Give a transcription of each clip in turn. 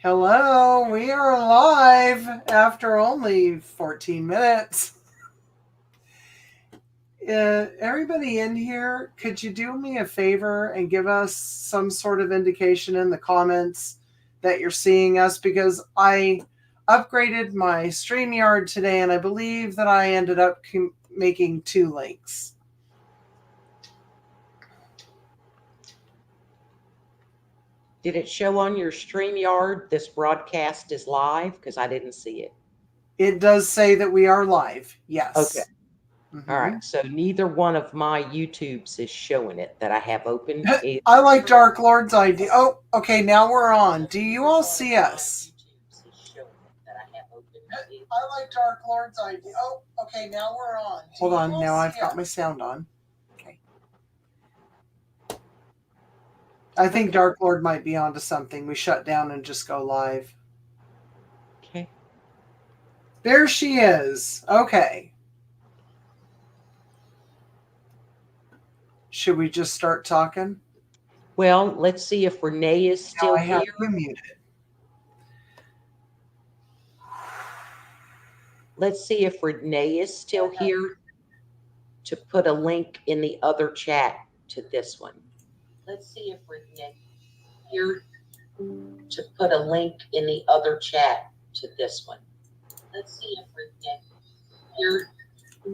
Hello, we are live after only 14 minutes. Everybody in here, could you do me a favor and give us some sort of indication in the comments that you're seeing us? Because I upgraded my StreamYard today and I believe that I ended up making 2 links. Did it show on your StreamYard this broadcast is live? Because I didn't see it. It does say that we are live. Yes. Okay. All right. So neither one of my YouTubes is showing it that I have open. I like Dark Lord's idea. Oh, okay. Now we're on. Do you all see us? I like Dark Lord's idea. Oh, okay. Now we're on. Hold on. Now I've got my sound on. Okay. I think Dark Lord might be onto something. We shut down and just go live. Okay. There she is. Okay. Should we just start talking? Well, let's see if Renee is still here. I have you muted. Let's see if Renee is still here to put a link in the other chat to this one. Let's see if Renee is here to put a link in the other chat to this one. Let's see if Renee is here.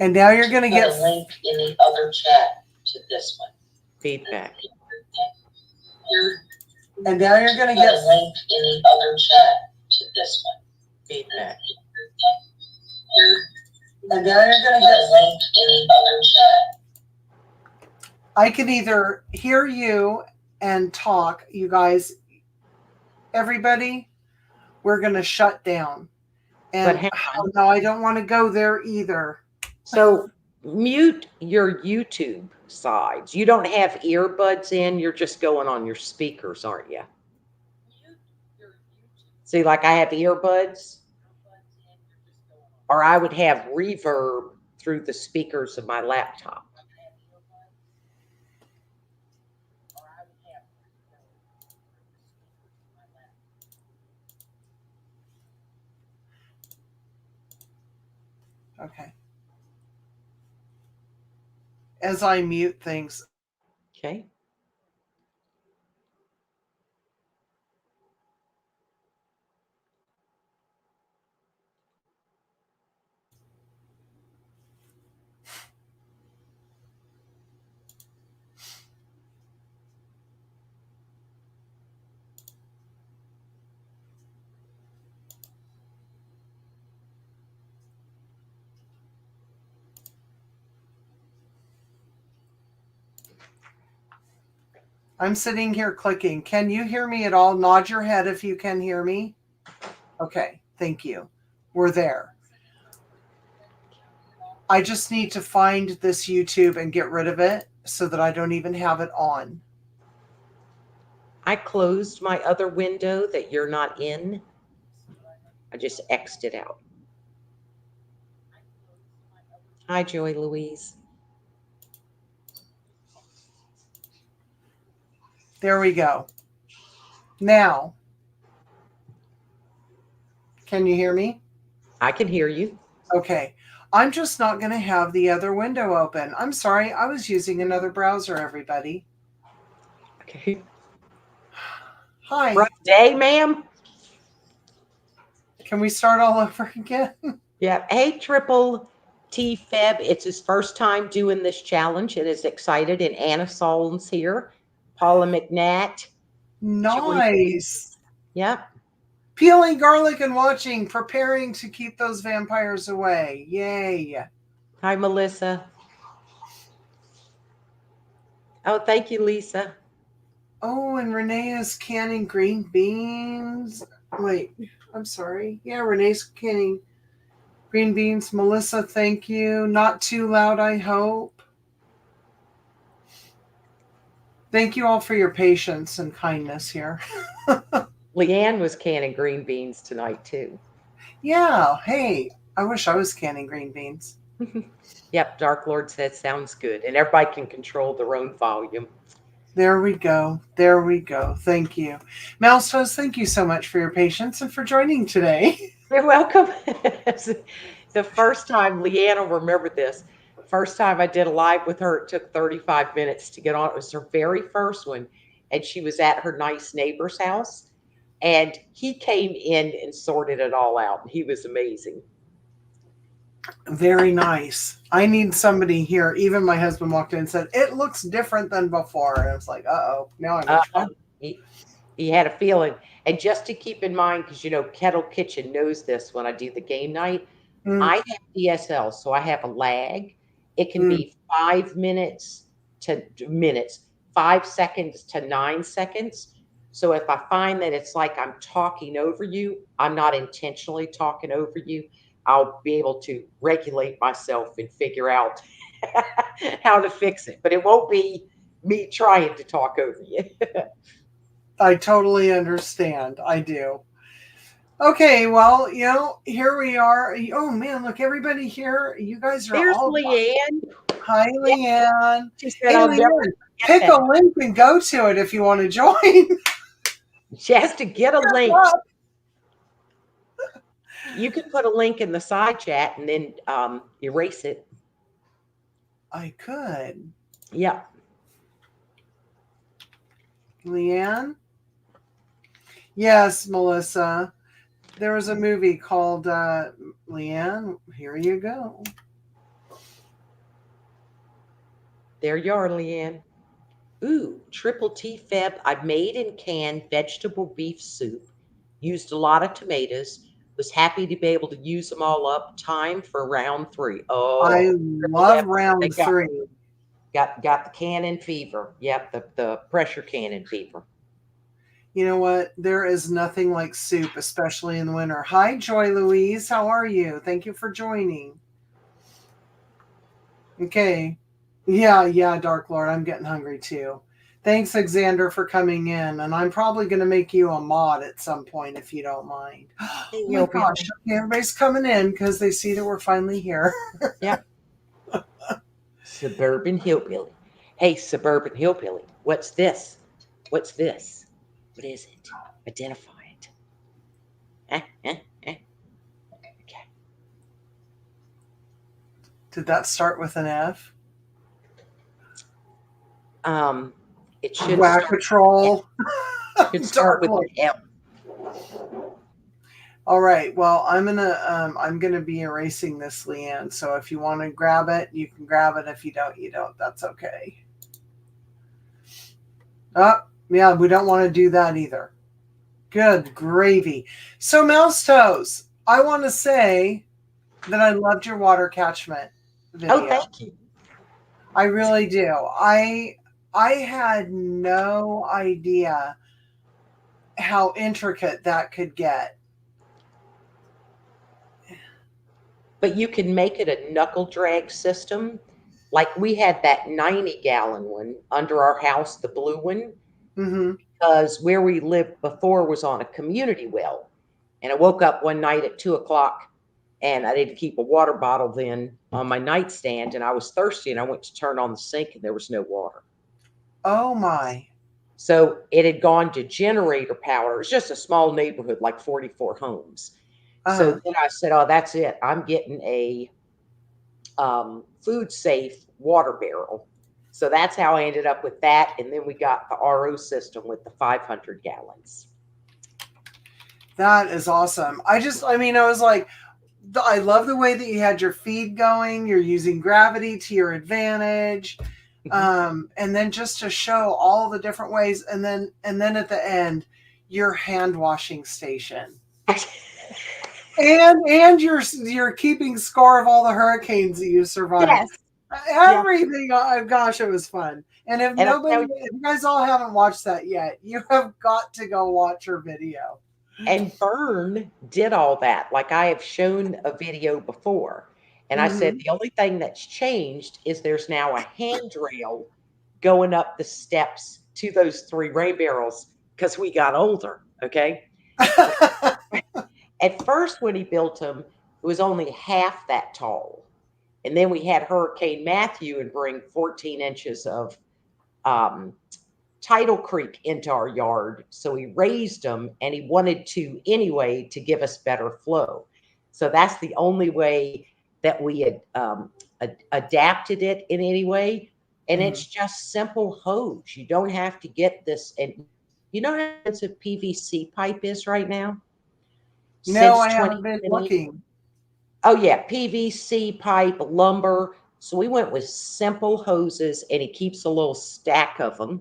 And now you're going to get a link in the other chat to this one. Feedback. And now you're going to get a link in the other chat to this one. Feedback. And now you're going to get a link in the other chat. I can either hear you and talk, you guys. Everybody, we're going to shut down. And no, I don't want to go there either. So mute your YouTube sides. You don't have earbuds in. You're just going on your speakers, aren't you? See, like I have earbuds. Or I would have reverb through the speakers of my laptop. Okay. As I mute things. Okay. I'm sitting here clicking. Can you hear me at all? Nod your head if you can hear me. Okay, thank you. We're there. I just need to find this YouTube and get rid of it so that I don't even have it on. I closed my other window that you're not in. I just X'd it out. Hi, Joy Louise. There we go. Now, can you hear me? I can hear you. Okay. I'm just not going to have the other window open. I'm sorry. I was using another browser, everybody. Okay. Hi. Rough day, ma'am. Can we start all over again? Yeah. Hey, Triple T Feb. It's his first time doing this challenge. It is excited. And Anna Solon's here. Paula McNatt. Nice. Yep. Peeling garlic and watching, preparing to keep those vampires away. Yay. Hi, Melissa. Oh, thank you, Lisa. Oh, and Renee is canning green beans. Wait, I'm sorry. Yeah, Renee's canning green beans. Melissa, thank you. Not too loud, I hope. Thank you all for your patience and kindness here. Leanne was canning green beans tonight, too. Yeah. Hey, I wish I was canning green beans. Yep. Dark Lord said sounds good. And everybody can control their own volume. There we go. There we go. Thank you. Mouse Toast, thank you so much for your patience and for joining today. You're welcome. The first time, Leanne will remember this. First time I did a live with her, it took 35 minutes to get on. It was her very first one. And she was at her nice neighbor's house. And he came in and sorted it all out. And he was amazing. Very nice. I need somebody here. Even my husband walked in and said, "It looks different than before." And I was like, "Uh-oh, now I'm in Uh, trouble." he, he had a feeling. And just to keep in mind, because Kettle Kitchen knows this when I do the game night, Mm, I have DSL, so I have a lag. It can mm. be 5 minutes to minutes, 5 seconds to 9 seconds. So if I find that it's like I'm talking over you, I'm not intentionally talking over you, I'll be able to regulate myself and figure out how to fix it. But it won't be me trying to talk over you. I totally understand. I do. Okay, well, here we are. Oh man, look, everybody here. You guys are There's all. Leanne. Hi, Yeah, Leanne. she said Hey, I'll never Leanne, get pick a that. link and go to it if you want to join. She has to get a link. You can put a link in the side chat and then erase it. I could. Yeah. Leanne? Yes, Melissa. There was a movie called Leanne. Here you go. There you are, Leanne. Ooh, triple T Feb. I made and canned vegetable beef soup. Used a lot of tomatoes. Was happy to be able to use them all up. Time for round 3. I Oh, triple love F. They round got three. got the cannon fever. Yep, the pressure cannon fever. You know what? There is nothing like soup, especially in the winter. Hi, Joy Louise. How are you? Thank you for joining. Okay. Yeah, Dark Lord. I'm getting hungry too. Thanks, Xander, for coming in. And I'm probably going to make you a mod at some point if you don't mind. Hey, Oh my you'll be gosh. fine. Okay, everybody's coming in because they see that we're finally here. Yep. Suburban hillbilly. Hey, suburban hillbilly. What's this? What's this? What is it? Identify it. Okay. Did that start with an F? Um, it should Whack start with an Patrol. F. Should start Dark with Lord. an L. All right. Well, I'm gonna be erasing this, Leanne. So if you want to grab it, you can grab it. If you don't, you don't. That's okay. Oh, yeah, we don't want to do that either. Good gravy. So Mouse Toes, I want to say that I loved your water catchment Oh, video. thank you. I really do. I had no idea how intricate that could get. But you can make it a knuckle drag system. Like we had that 90-gallon one under our house, the blue one, Mm-hmm. because where we lived before was on a community well. And I woke up one night at 2 o'clock and I didn't keep a water bottle then on my nightstand and I was thirsty and I went to turn on the sink and there was no water. Oh my. So it had gone to generator power. It was just a small neighborhood, like 44 homes. So Uh-huh. then I said, oh, that's it. I'm getting a food safe water barrel. So that's how I ended up with that. And then we got the RO system with the 500 gallons. That is awesome. I was like, I love the way that you had your feed going. You're using gravity to your advantage. And then just to show all the different ways. And then at the end, your hand washing station. And you're keeping score of all the hurricanes that you survived. Yes. Yeah. Everything. Oh, gosh, it was fun. And if And if you guys all haven't watched that yet, you have got to go watch her video. and Vern did all that. Like I have shown a video before. And I said, Mm-hmm. the only thing that's changed is there's now a handrail going up the steps to those 3 rain barrels because we got older. Okay. At first, when he built them, it was only half that tall. And then we had Hurricane Matthew and bring 14 inches of um, tidal creek into our yard. So he raised them, and he wanted to anyway to give us better flow. So that's the only way that we had adapted it in any way. And Mhm. it's just simple hose. You don't have to get this. And you know how expensive PVC pipe is right now? No, Since I haven't been 2020. looking. Oh, yeah, PVC pipe, lumber. So we went with simple hoses, and he keeps a little stack of them,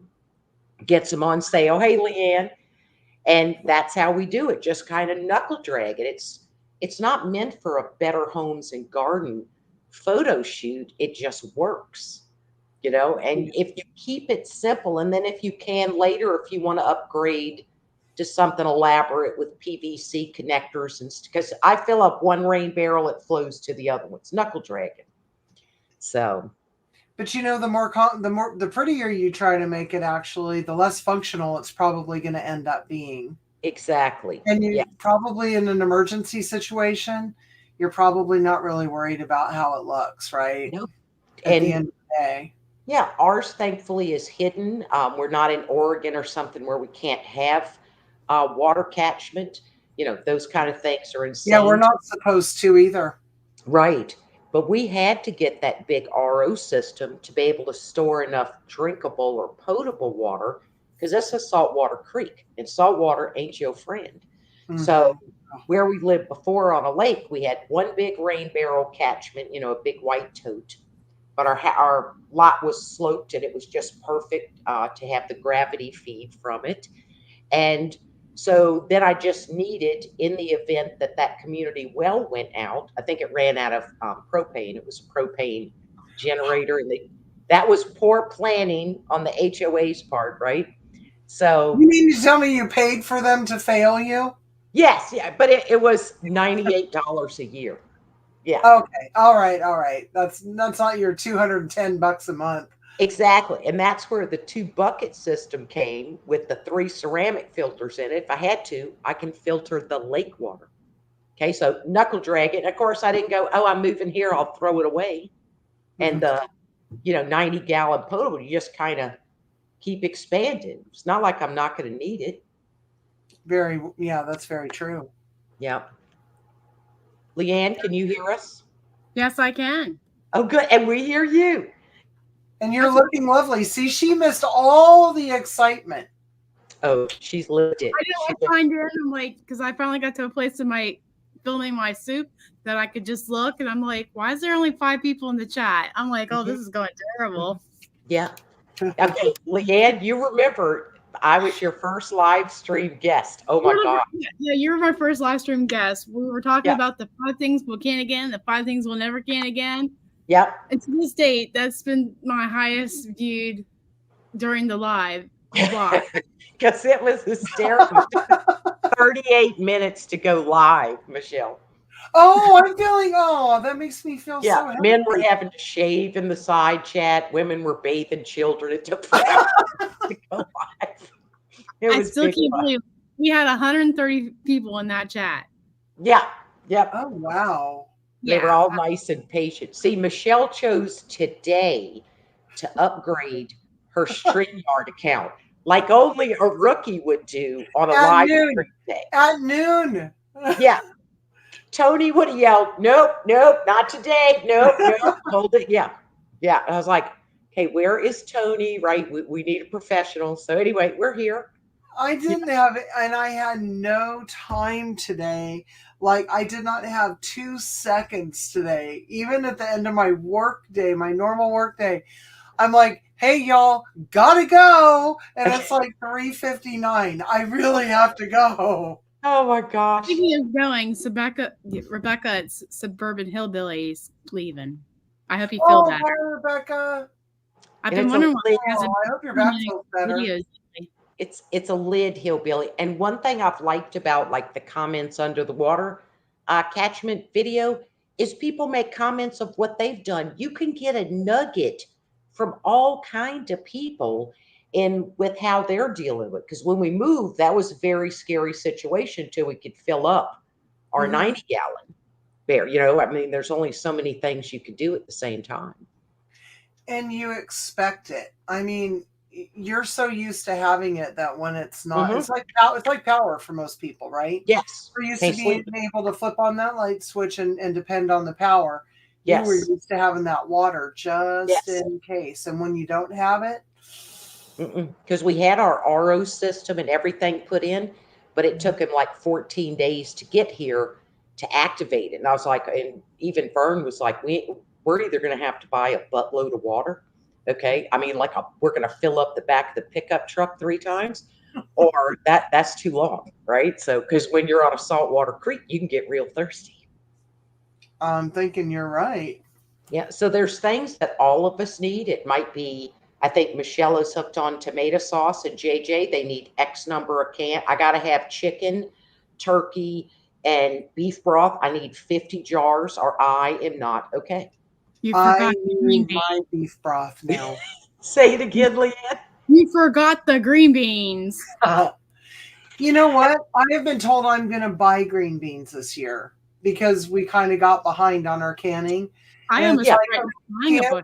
gets them on sale. Hey, Leanne. And that's how we do it, just kind of knuckle drag it. It's not meant for a Better Homes and Garden photo shoot. It just works, and if you keep it simple, and then if you can later, if you want to upgrade to something elaborate with PVC connectors, and because I fill up one rain barrel, it flows to the other one's knuckle dragging. So But the prettier you try to make it, actually, the less functional it's probably going to end up being. exactly. And Yeah. you probably, in an emergency situation, you're probably not really worried about how it looks, right? No. At the And end of the day. yeah, ours thankfully is hidden. We're not in Oregon or something where we can't have water catchment. Those kind of things are Yeah, we're insane. not supposed to either. Right. But we had to get that big RO system to be able to store enough drinkable or potable water, because this is saltwater creek, and saltwater ain't your friend. So Hmm. where we lived before on a lake, we had one big rain barrel catchment, a big white tote. But our lot was sloped, and it was just perfect to have the gravity feed from it. And so then I just needed, in the event that that community well went out, I think it ran out of propane. It was a propane generator, and that was poor planning on the HOA's part, right? You So mean to tell me you paid for them to fail you? yes, yeah, but it was $98 a year. Yeah. Okay, all right, all right. That's not your $210 a month. Exactly. And that's where the two bucket system came with the three ceramic filters in it. If I had to, I can filter the lake water. Okay. So knuckle drag it. And of course, I didn't go, oh, I'm moving here, I'll throw it away. And Mhm. the, 90-gallon potable, you just kind of keep expanding. It's not like I'm not going to need it. Yeah, that's very true. Yeah. Leanne, can you hear us? Yes, I can. Oh, good. And we hear you. And you're That's what looking lovely. See, she missed all the excitement. Oh, she's lived it. I didn't find it. I'm like, because I finally got to a place in my filming my soup that I could just look, and I'm like, why is there only 5 people in the chat? I'm like, oh, this is going terrible. Yeah. Okay, Leanne, you remember I was your first live stream guest. Oh my God. Yeah, you were my first live stream guest. We were talking Yeah. about the 5 things we'll can again, the 5 things we'll never can again. Yep. And to this date, that's been my highest viewed during the live vlog. Because it was hysterical. 38 minutes to go live, Michelle. Oh, that makes me feel so Yeah. happy. Men were having to shave in the side chat. Women were bathing children. It took forever to go live. I still can't believe we had 130 people in that chat. Yeah. Yep. Oh, wow. They were all nice and patient. See, Michelle chose today to upgrade her StreamYard account, like only a rookie would do on a live stream day. At noon. Yeah. Tony would have yelled, nope, nope, not today. Nope, nope, hold it. Yeah. Yeah. And I was like, okay, where is Tony? Right. We need a professional. So anyway, we're here. I didn't have it, and I had no time today. Like, I did not have 2 seconds today. Even at the end of my work day, my normal work day, I'm like, hey, y'all, gotta go. And it's like 3:59. I really have to go. Oh my gosh. Speaking of going, Rebecca at Suburban Hillbillies leaving. I hope you feel that. Hi, Rebecca. I've been wondering why she hasn't I hope your back feels better. videos. It's a lid hillbilly. And one thing I've liked about like the comments under the water catchment video is people make comments of what they've done. You can get a nugget from all kinds of people in with how they're dealing with it. Because when we moved, that was a very scary situation till we could fill up our 90-gallon bear. I mean, there's only so many things you could do at the same time. And you expect it. I mean, you're so used to having it that when it's not, Mhm. it's like power for most people, right? Yes. We're used to Can't being sleep. able to flip on that light switch and depend on the power. You were Yes. used to having that water just Yes. in case. And when you don't have it, Because we had our RO system and everything put in, but it took him like 14 days to get here to activate it. And I was like, and even Vern was like, we're either going to have to buy a buttload of water. Okay. I mean, we're going to fill up the back of the pickup truck 3 times, or that's too long. Right. So, because when you're on a saltwater creek, you can get real thirsty. I'm thinking you're right. Yeah, so there's things that all of us need. It might be, I think Michelle is hooked on tomato sauce, and JJ, they need X number of can. I got to have chicken, turkey, and beef broth. I need 50 jars, or I am not okay. You I forgot the green need beans. my beef broth now. Say it again, Leanne. You forgot the green beans. You know what? I have been told I'm going to buy green beans this year because we kind of got behind on our canning. I And almost Yeah. regret buying a bushel.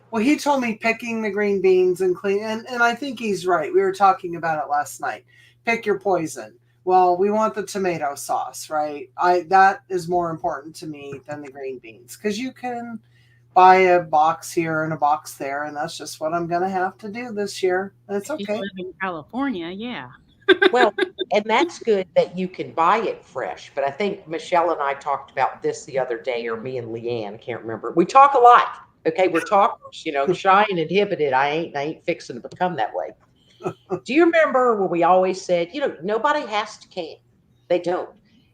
well, he told me picking the green beans and clean, and I think he's right. We were talking about it last night. Pick your poison. Well, we want the tomato sauce, right? That is more important to me than the green beans because you can buy a box here and a box there, and that's just what I'm going to have to do this year. It's If you okay. live in California, yeah. Well, and that's good that you can buy it fresh. But I think Michelle and I talked about this the other day, or me and Leanne, can't remember. We talk a lot. Okay, we're talkers, shy and inhibited. I ain't fixing to become that way. Do you remember when we always said, nobody has to can? They don't.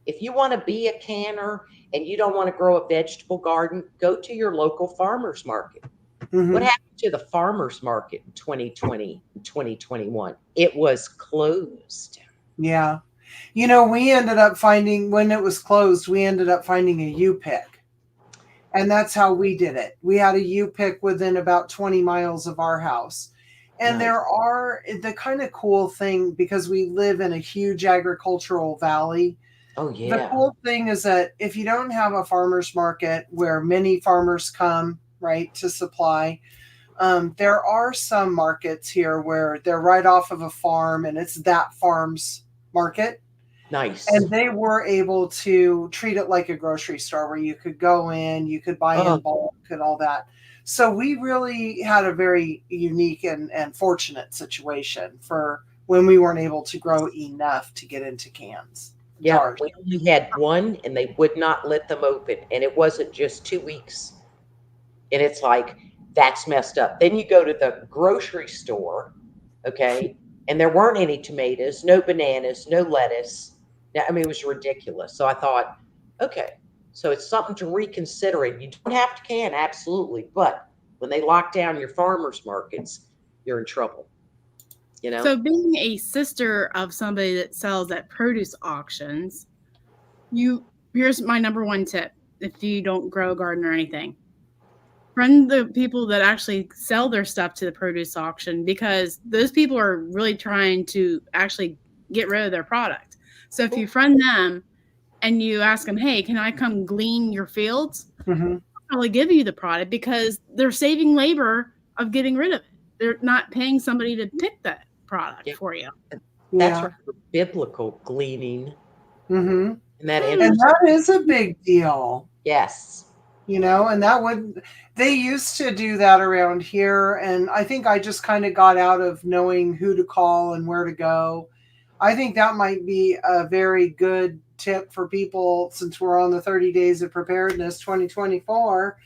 If you want to be a canner and you don't want to grow a vegetable garden, go to your local farmer's market. What Mhm. happened to the farmer's market in 2020 and 2021? It was closed. Yeah. We ended up finding when it was closed, we ended up finding a U pick. And that's how we did it. We had a U pick within about 20 miles of our house. And Nice. there are the kind of cool thing because we live in a huge agricultural valley. Oh, The yeah. cool thing is that if you don't have a farmer's market where many farmers come, right, to supply, there are some markets here where they're right off of a farm and it's that farm's market. Nice. And they were able to treat it like a grocery store where you could go in, you could buy in bulk and all that. So we really had a very unique and fortunate situation for when we weren't able to grow enough to get into cans. Yeah, Jars. we only had one and they would not let them open. And it wasn't just 2 weeks. And it's like, that's messed up. Then you go to the grocery store, okay, and there weren't any tomatoes, no bananas, no lettuce. I mean, it was ridiculous. So I thought, okay, so it's something to reconsider. And you don't have to can, absolutely. But when they lock down your farmers markets, you're in trouble. So being a sister of somebody that sells at produce auctions, here's my number one tip if you don't grow a garden or anything. Friend the people that actually sell their stuff to the produce auction because those people are really trying to actually get rid of their product. So if you friend them and you ask them, hey, can I come glean your fields? Mm-hmm. They'll probably give you the product because they're saving labor of getting rid of it. They're not paying somebody to pick that product for you. That's right. Biblical gleaning. Mm-hmm. And that is a big deal. Yes. And they used to do that around here. And I think I just kind of got out of knowing who to call and where to go. I think that might be a very good tip for people since we're on the 30 days of preparedness 2024.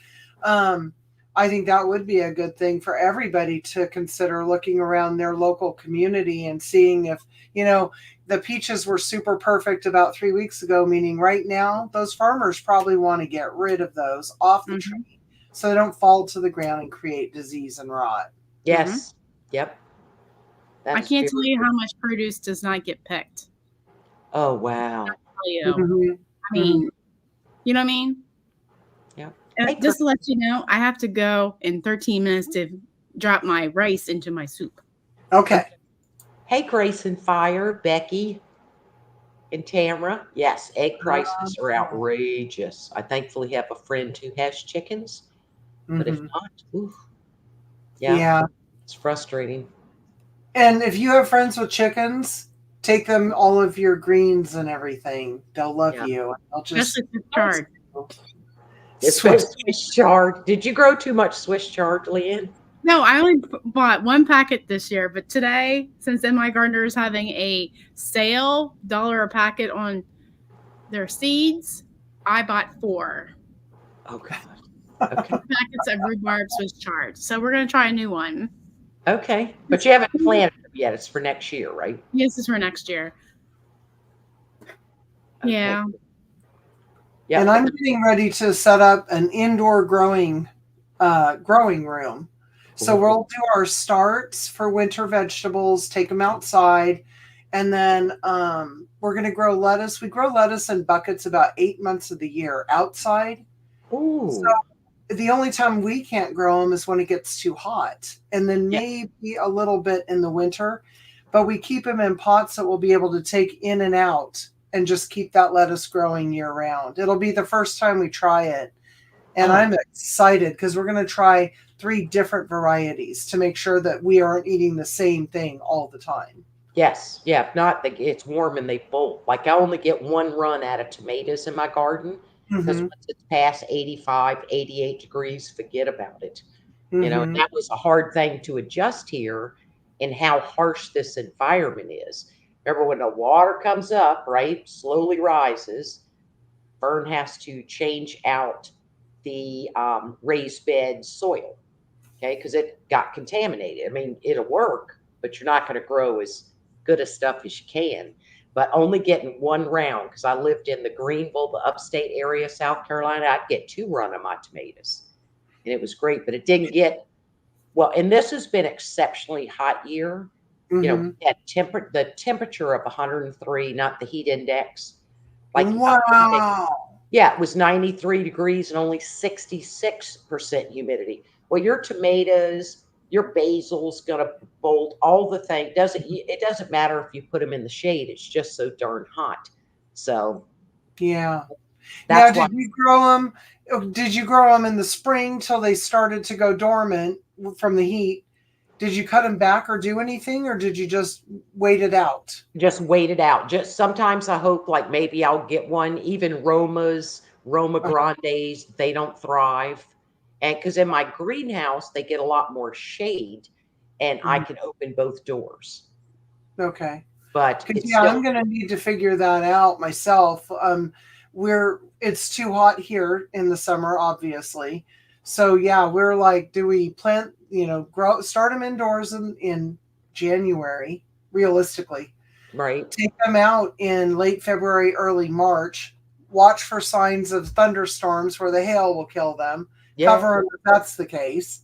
I think that would be a good thing for everybody to consider looking around their local community and seeing if, the peaches were super perfect about 3 weeks ago, meaning right now, those farmers probably want to get rid of those off the tree so they don't fall to the ground and create disease and rot. Yes. Yep. I can't tell you how much produce does not get picked. Oh, wow. I mean, you know what I mean? Yeah. Just to let you know, I have to go in 13 minutes to drop my rice into my soup. Okay. Hey, Grace and Fire, Becky and Tamara. Yes, egg prices are outrageous. I thankfully have a friend who has chickens, but if not, oof. Yeah. It's frustrating. And if you have friends with chickens, take them all of your greens and everything. They'll love Yeah. you. They'll just Especially Swiss chard. Especially Swiss chard. Did you grow too much Swiss chard, Leanne? No, I only bought one packet this year, but today, since My Gardener is having a sale, $1 a packet on their seeds, I bought 4 Oh God. Okay. packets of rhubarb Swiss chard. So we're gonna try a new one. Okay. But you haven't planted them yet. It's for next year, right? Yes, it's for next year. Okay. Yeah. Yeah. And I'm getting ready to set up an indoor growing room. So we'll do our starts for winter vegetables, take them outside, and then we're going to grow lettuce. We grow lettuce in buckets about 8 months of the year outside. Ooh. So the only time we can't grow them is when it gets too hot, and then Yeah. maybe a little bit in the winter. But we keep them in pots that we'll be able to take in and out and just keep that lettuce growing year round. It'll be the first time we try it. And I'm excited because we're going to try 3 different varieties to make sure that we aren't eating the same thing all the time. Yes. Yeah. If not, it's warm and they bolt. Like I only get 1 run out of tomatoes in my garden because once it's past 85, 88 degrees, forget about it. You know, and that was a hard thing to adjust here in how harsh this environment is. Remember when the water comes up, right, slowly rises, Fern has to change out the raised bed soil, okay, because it got contaminated. I mean, it'll work, but you're not going to grow as good a stuff as you can. But only getting 1 round, because I lived in the Greenville, the upstate area, South Carolina, I'd get 2 run of my tomatoes. And it was great, but it didn't get, well, and this has been exceptionally hot year. You know, we had the temperature of 103, not the heat index. Like Wow. Yeah, it was 93 degrees and only 66% humidity. Well, your tomatoes, your basil's gonna bolt, all the thing. It doesn't matter if you put them in the shade, it's just so darn hot. So Yeah. that's Now, why did you grow them in the spring till they started to go dormant from the heat? Did you cut them back or do anything, or did you just wait it out? just wait it out. Just sometimes I hope like maybe I'll get one. Even Roma Grandes, they don't thrive. And because in my greenhouse, they get a lot more shade and I can open both doors. Okay. But Because it's I'm going to need to figure that out myself. It's too hot here in the summer, obviously. So yeah, we're like, do we plant? Start them indoors in January, realistically. right. Take them out in late February, early March. Watch for signs of thunderstorms where the hail will kill them. Yeah. Cover them if that's the case.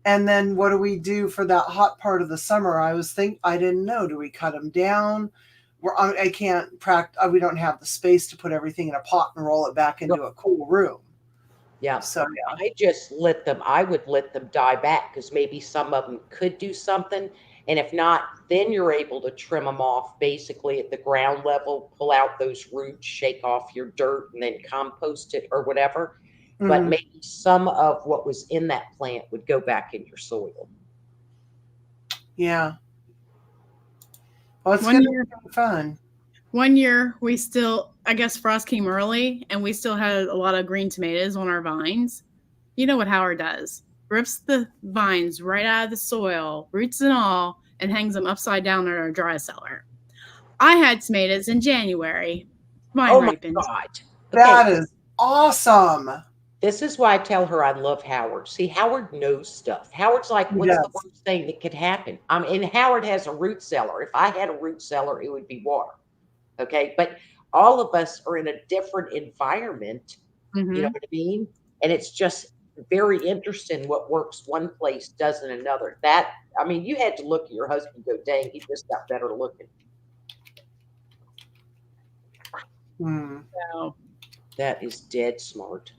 And then what do we do for that hot part of the summer? I didn't know. Do we cut them down? I can't practice. We don't have the space to put everything in a pot and roll it back into a cool room. Yeah. So yeah. I would let them die back because maybe some of them could do something. And if not, then you're able to trim them off basically at the ground level, pull out those roots, shake off your dirt, and then compost it or whatever. But maybe some of what was in that plant would go back in your soil. Yeah. Well, it's going to be fun. One year, I guess frost came early, and we still had a lot of green tomatoes on our vines. You know what Howard does? Rips the vines right out of the soil, roots and all, and hangs them upside down in our dry cellar. I had tomatoes in January. Mine ripened. My God. That is awesome. This is why I tell her I love Howard. See, Howard knows stuff. Howard's like, what's the worst thing that could happen? And Howard has a root cellar. If I had a root cellar, it would be water. Okay. But all of us are in a different environment. You know what I mean? And it's just very interesting what works one place doesn't another. You had to look at your husband and go, dang, he just got better looking. So, that is dead smart.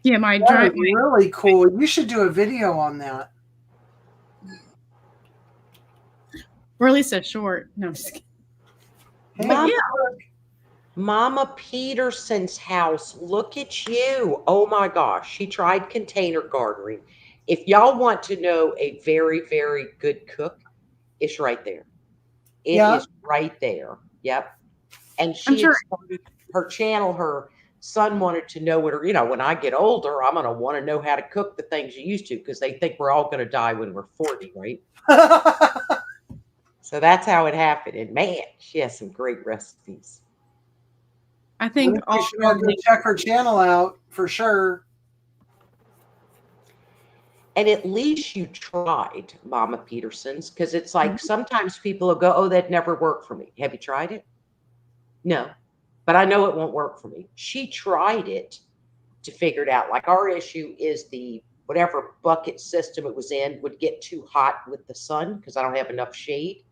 Yeah, really cool. You should do a video on that. Or at least a short. No, I'm just kidding. Hey, Mama Peterson's house. Look at you. Oh my gosh. She tried container gardening. If y'all want to know a very, very good cook, it's right there. It Yeah. is right there. Yep. And I'm she had sure. started her channel. Her son wanted to know what her, you know, when I get older, I'm going to want to know how to cook the things you used to, because they think we're all going to die when we're 40, right? So that's how it happened. And man, she has some great recipes. I think We all should all go check her channel out for sure. And at least you tried, Mama Peterson's, because it's like sometimes people will go, oh, that never worked for me. Have you tried it? No, but I know it won't work for me. She tried it to figure it out. Like our issue is the whatever bucket system it was in would get too hot with the sun because I don't have enough shade.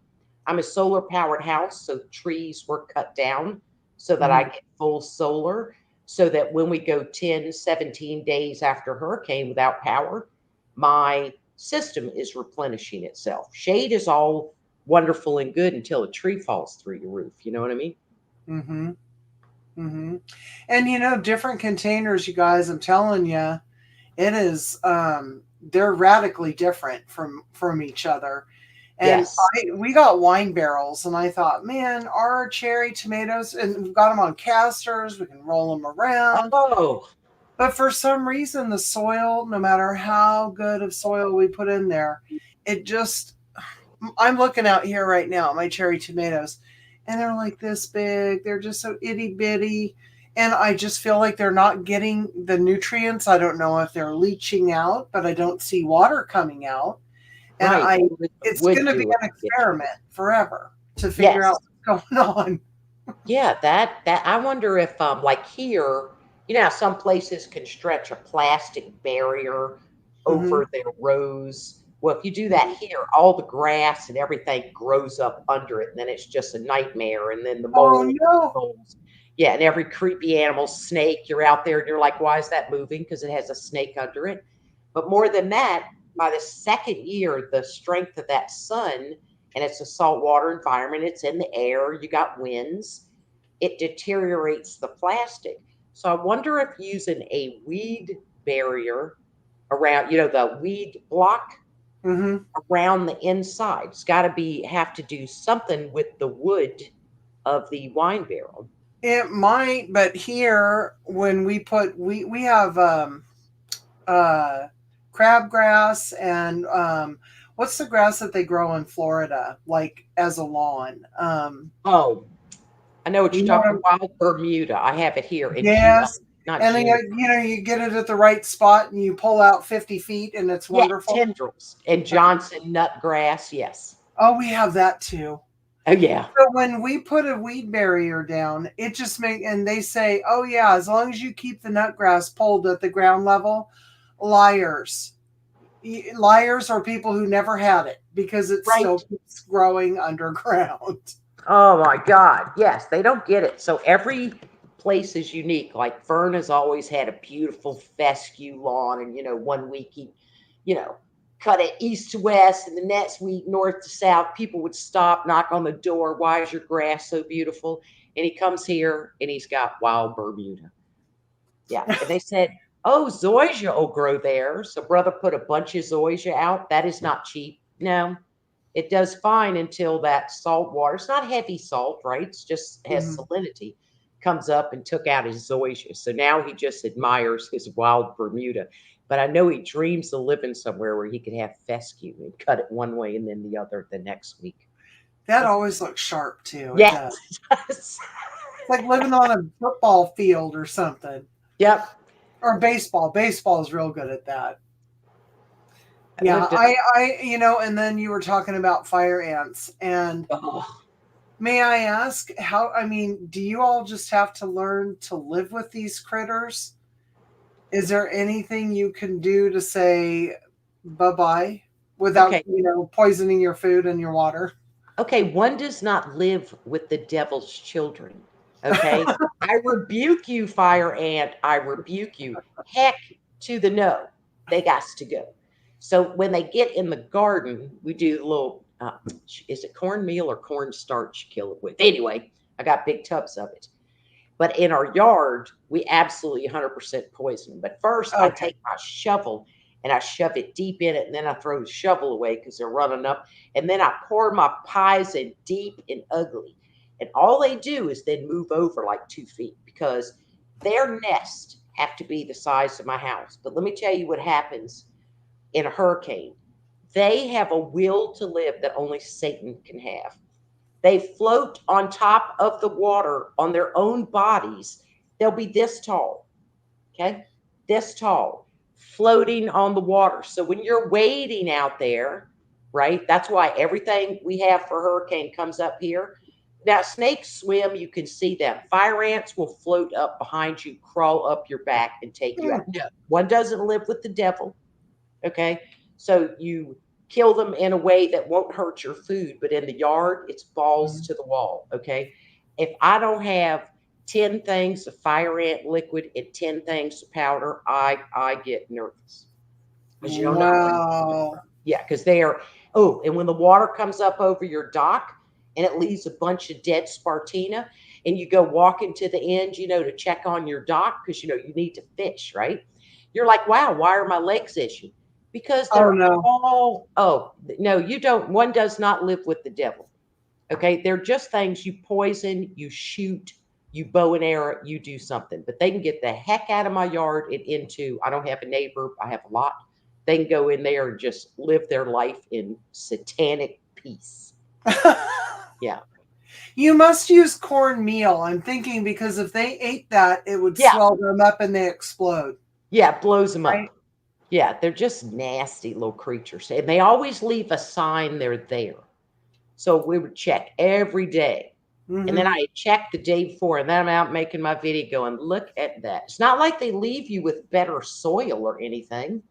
I'm a solar powered house, so trees were cut down so that I get full solar, so that when we go 10, 17 days after hurricane without power, my system is replenishing itself. Shade is all wonderful and good until a tree falls through your roof. You know what I mean? Mm-hmm. Mm-hmm. And you know, different containers, you guys, I'm telling you, it is they're radically different from each other. And Yes. we got wine barrels, and I thought, man, our cherry tomatoes, and we've got them on casters, we can roll them around. Oh, But for some reason, the soil, no matter how good of soil we put in there, it just, I'm looking out here right now at my cherry tomatoes, and they're like this big. They're just so itty bitty. And I just feel like they're not getting the nutrients. I don't know if they're leaching out, but I don't see water coming out. And right. it's Would going to be do an it. experiment forever to figure out what's going on. Yeah, that I wonder if like here, you know, how some places can stretch a plastic barrier Mm-hmm. over their rows. Well, if you do that here, all the grass and everything grows up under it, and then it's just a nightmare. And then the Oh moles, no! yeah, and every creepy animal, snake, you're out there and you're like, why is that moving? Because it has a snake under it. But more than that, by the second year, the strength of that sun, and it's a saltwater environment, it's in the air, you got winds, it deteriorates the plastic. So I wonder if using a weed barrier around, you know, the weed block Mm-hmm. around the inside, it's got to be have to do something with the wood of the wine barrel. It might, but here when we have uh crabgrass and what's the grass that they grow in Florida like as a lawn? Oh, I know what You you're know what talking I'm, about. Wild Bermuda. I have it here in yes. not And then June. you know you get it at the right spot and you pull out 50 feet and it's Yeah, wonderful. tendrils and Johnson nut grass. Yes. Oh, we have that too. Oh yeah. So when we put a weed barrier down, it just and they say, oh yeah, as long as you keep the nutgrass pulled at the ground level, liars. Liars are people who never had it because it Right. still keeps growing underground. Oh my God. Yes, they don't get it. So every place is unique. Like Fern has always had a beautiful fescue lawn, and you know, one week he, you know, cut it east to west, and the next week north to south. People would stop, knock on the door. Why is your grass so beautiful? And he comes here and he's got wild Bermuda. Yeah. And they said, oh, zoysia will grow there. So brother put a bunch of zoysia out. That is not cheap. No, it does fine until that salt water, it's not heavy salt, right? It's just has Mhm. salinity, comes up and took out his zoysia. So now he just admires his wild Bermuda. But I know he dreams of living somewhere where he could have fescue and cut it one way and then the other the next week. That always looks sharp too. It Yes, does. it does. It's like living on a football field or something. Yep. Or baseball. Baseball is real good at that. I Yeah, lived in, you know, and then you were talking about fire ants. And oh, may I ask how, I mean, do you all just have to learn to live with these critters? Is there anything you can do to say bye-bye without, okay. you know, poisoning your food and your water? Okay, one does not live with the devil's children. Okay, I rebuke you, fire ant. I rebuke you. Heck to the no. They got to go. So when they get in the garden, we do a little, is it cornmeal or cornstarch you kill it with? Anyway, I got big tubs of it. But in our yard, we absolutely 100% poison them. But first, I Okay. take my shovel and I shove it deep in it, and then I throw the shovel away because they're running up. And then I pour my pies in deep and ugly. And all they do is then move over like 2 feet because their nest have to be the size of my house. But let me tell you what happens in a hurricane. They have a will to live that only Satan can have. They float on top of the water on their own bodies. They'll be this tall, okay? This tall, floating on the water. So when you're wading out there, right? That's why everything we have for hurricane comes up here. Now, snakes swim, you can see them. Fire ants will float up behind you, crawl up your back, and take you out. No, one doesn't live with the devil, okay? So you kill them in a way that won't hurt your food, but in the yard, it's balls to the wall, okay? If I don't have 10 things of fire ant liquid and 10 things of powder, I get nervous. Because you don't know. Yeah, because they are, oh, and when the water comes up over your dock and it leaves a bunch of dead Spartina, and you go walking to the end, to check on your dock because, you need to fish, right? You're like, wow, why are my legs itching? Because they're no, you don't. One does not live with the devil. Okay. They're just things you poison, you shoot, you bow and arrow, you do something, but they can get the heck out of my yard and into, I don't have a neighbor, I have a lot. They can go in there and just live their life in satanic peace. Yeah. You must use cornmeal, I'm thinking, because if they ate that, it would swell them up and they explode. Yeah, it blows them up. Yeah, they're just nasty little creatures. And they always leave a sign they're there. So we would check every day. And then I checked the day before, and then I'm out making my video going, look at that. It's not like they leave you with better soil or anything.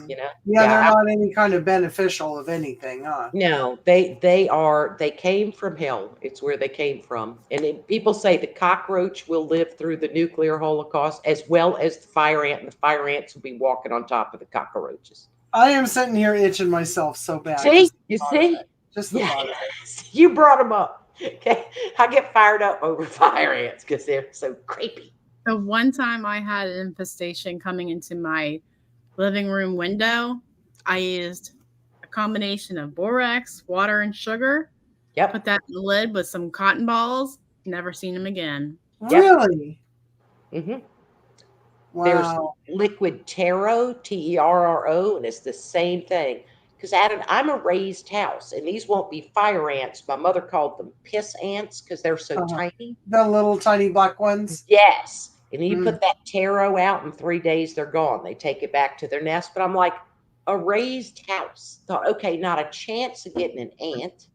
Yeah, they're not any kind of beneficial of anything, huh? No, they came from hell. It's where they came from. And people say the cockroach will live through the nuclear holocaust as well as the fire ant, and the fire ants will be walking on top of the cockroaches. I am sitting here itching myself so bad. See? You see? Just the thought of it. You brought them up. Okay. I get fired up over fire ants because they're so creepy. The one time I had an infestation coming into my living room window, I used a combination of borax, water, and sugar. Yep. Put that in the lid with some cotton balls. Never seen them again. Really? Mm-hmm. Wow. There's liquid taro, Terro, and it's the same thing. Because I'm a raised house, and these won't be fire ants. My mother called them piss ants because they're so tiny. The little tiny black ones? Yes. And then you put that taro out, in 3 days, they're gone. They take it back to their nest. But I'm like, a raised house. Thought, okay, not a chance of getting an ant,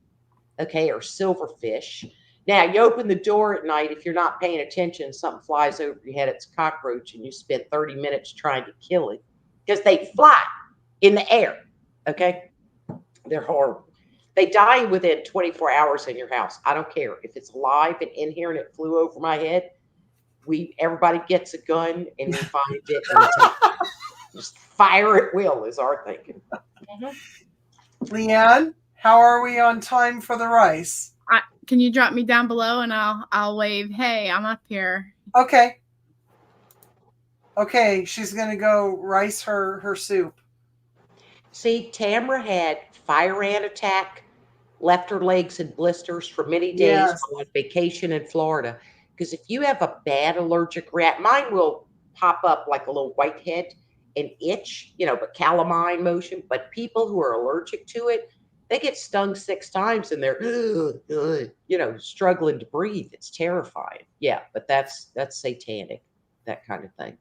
okay, or silverfish. Now, you open the door at night. If you're not paying attention, something flies over your head. It's a cockroach, and you spend 30 minutes trying to kill it because they fly in the air, okay? They're horrible. They die within 24 hours in your house. I don't care. If it's alive and in here and it flew over my head, everybody gets a gun and we find it and just fire at will is our thinking. Leanne, how are we on time for the rice? Can you drop me down below and I'll wave, hey, I'm up here. Okay. Okay, she's gonna go rice her soup. See, Tamara had fire ant attack, left her legs in blisters for many days on vacation in Florida. Because if you have a bad allergic reaction, mine will pop up like a little whitehead and itch, but calamine motion. But people who are allergic to it, they get stung 6 times and they're, struggling to breathe. It's terrifying. Yeah, but that's satanic, that kind of thing.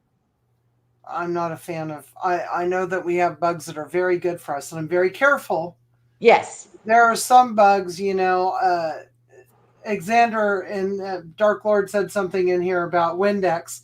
I'm not a fan of, I know that we have bugs that are very good for us, and I'm very careful. Yes. There are some bugs, Xander and Dark Lord said something in here about Windex.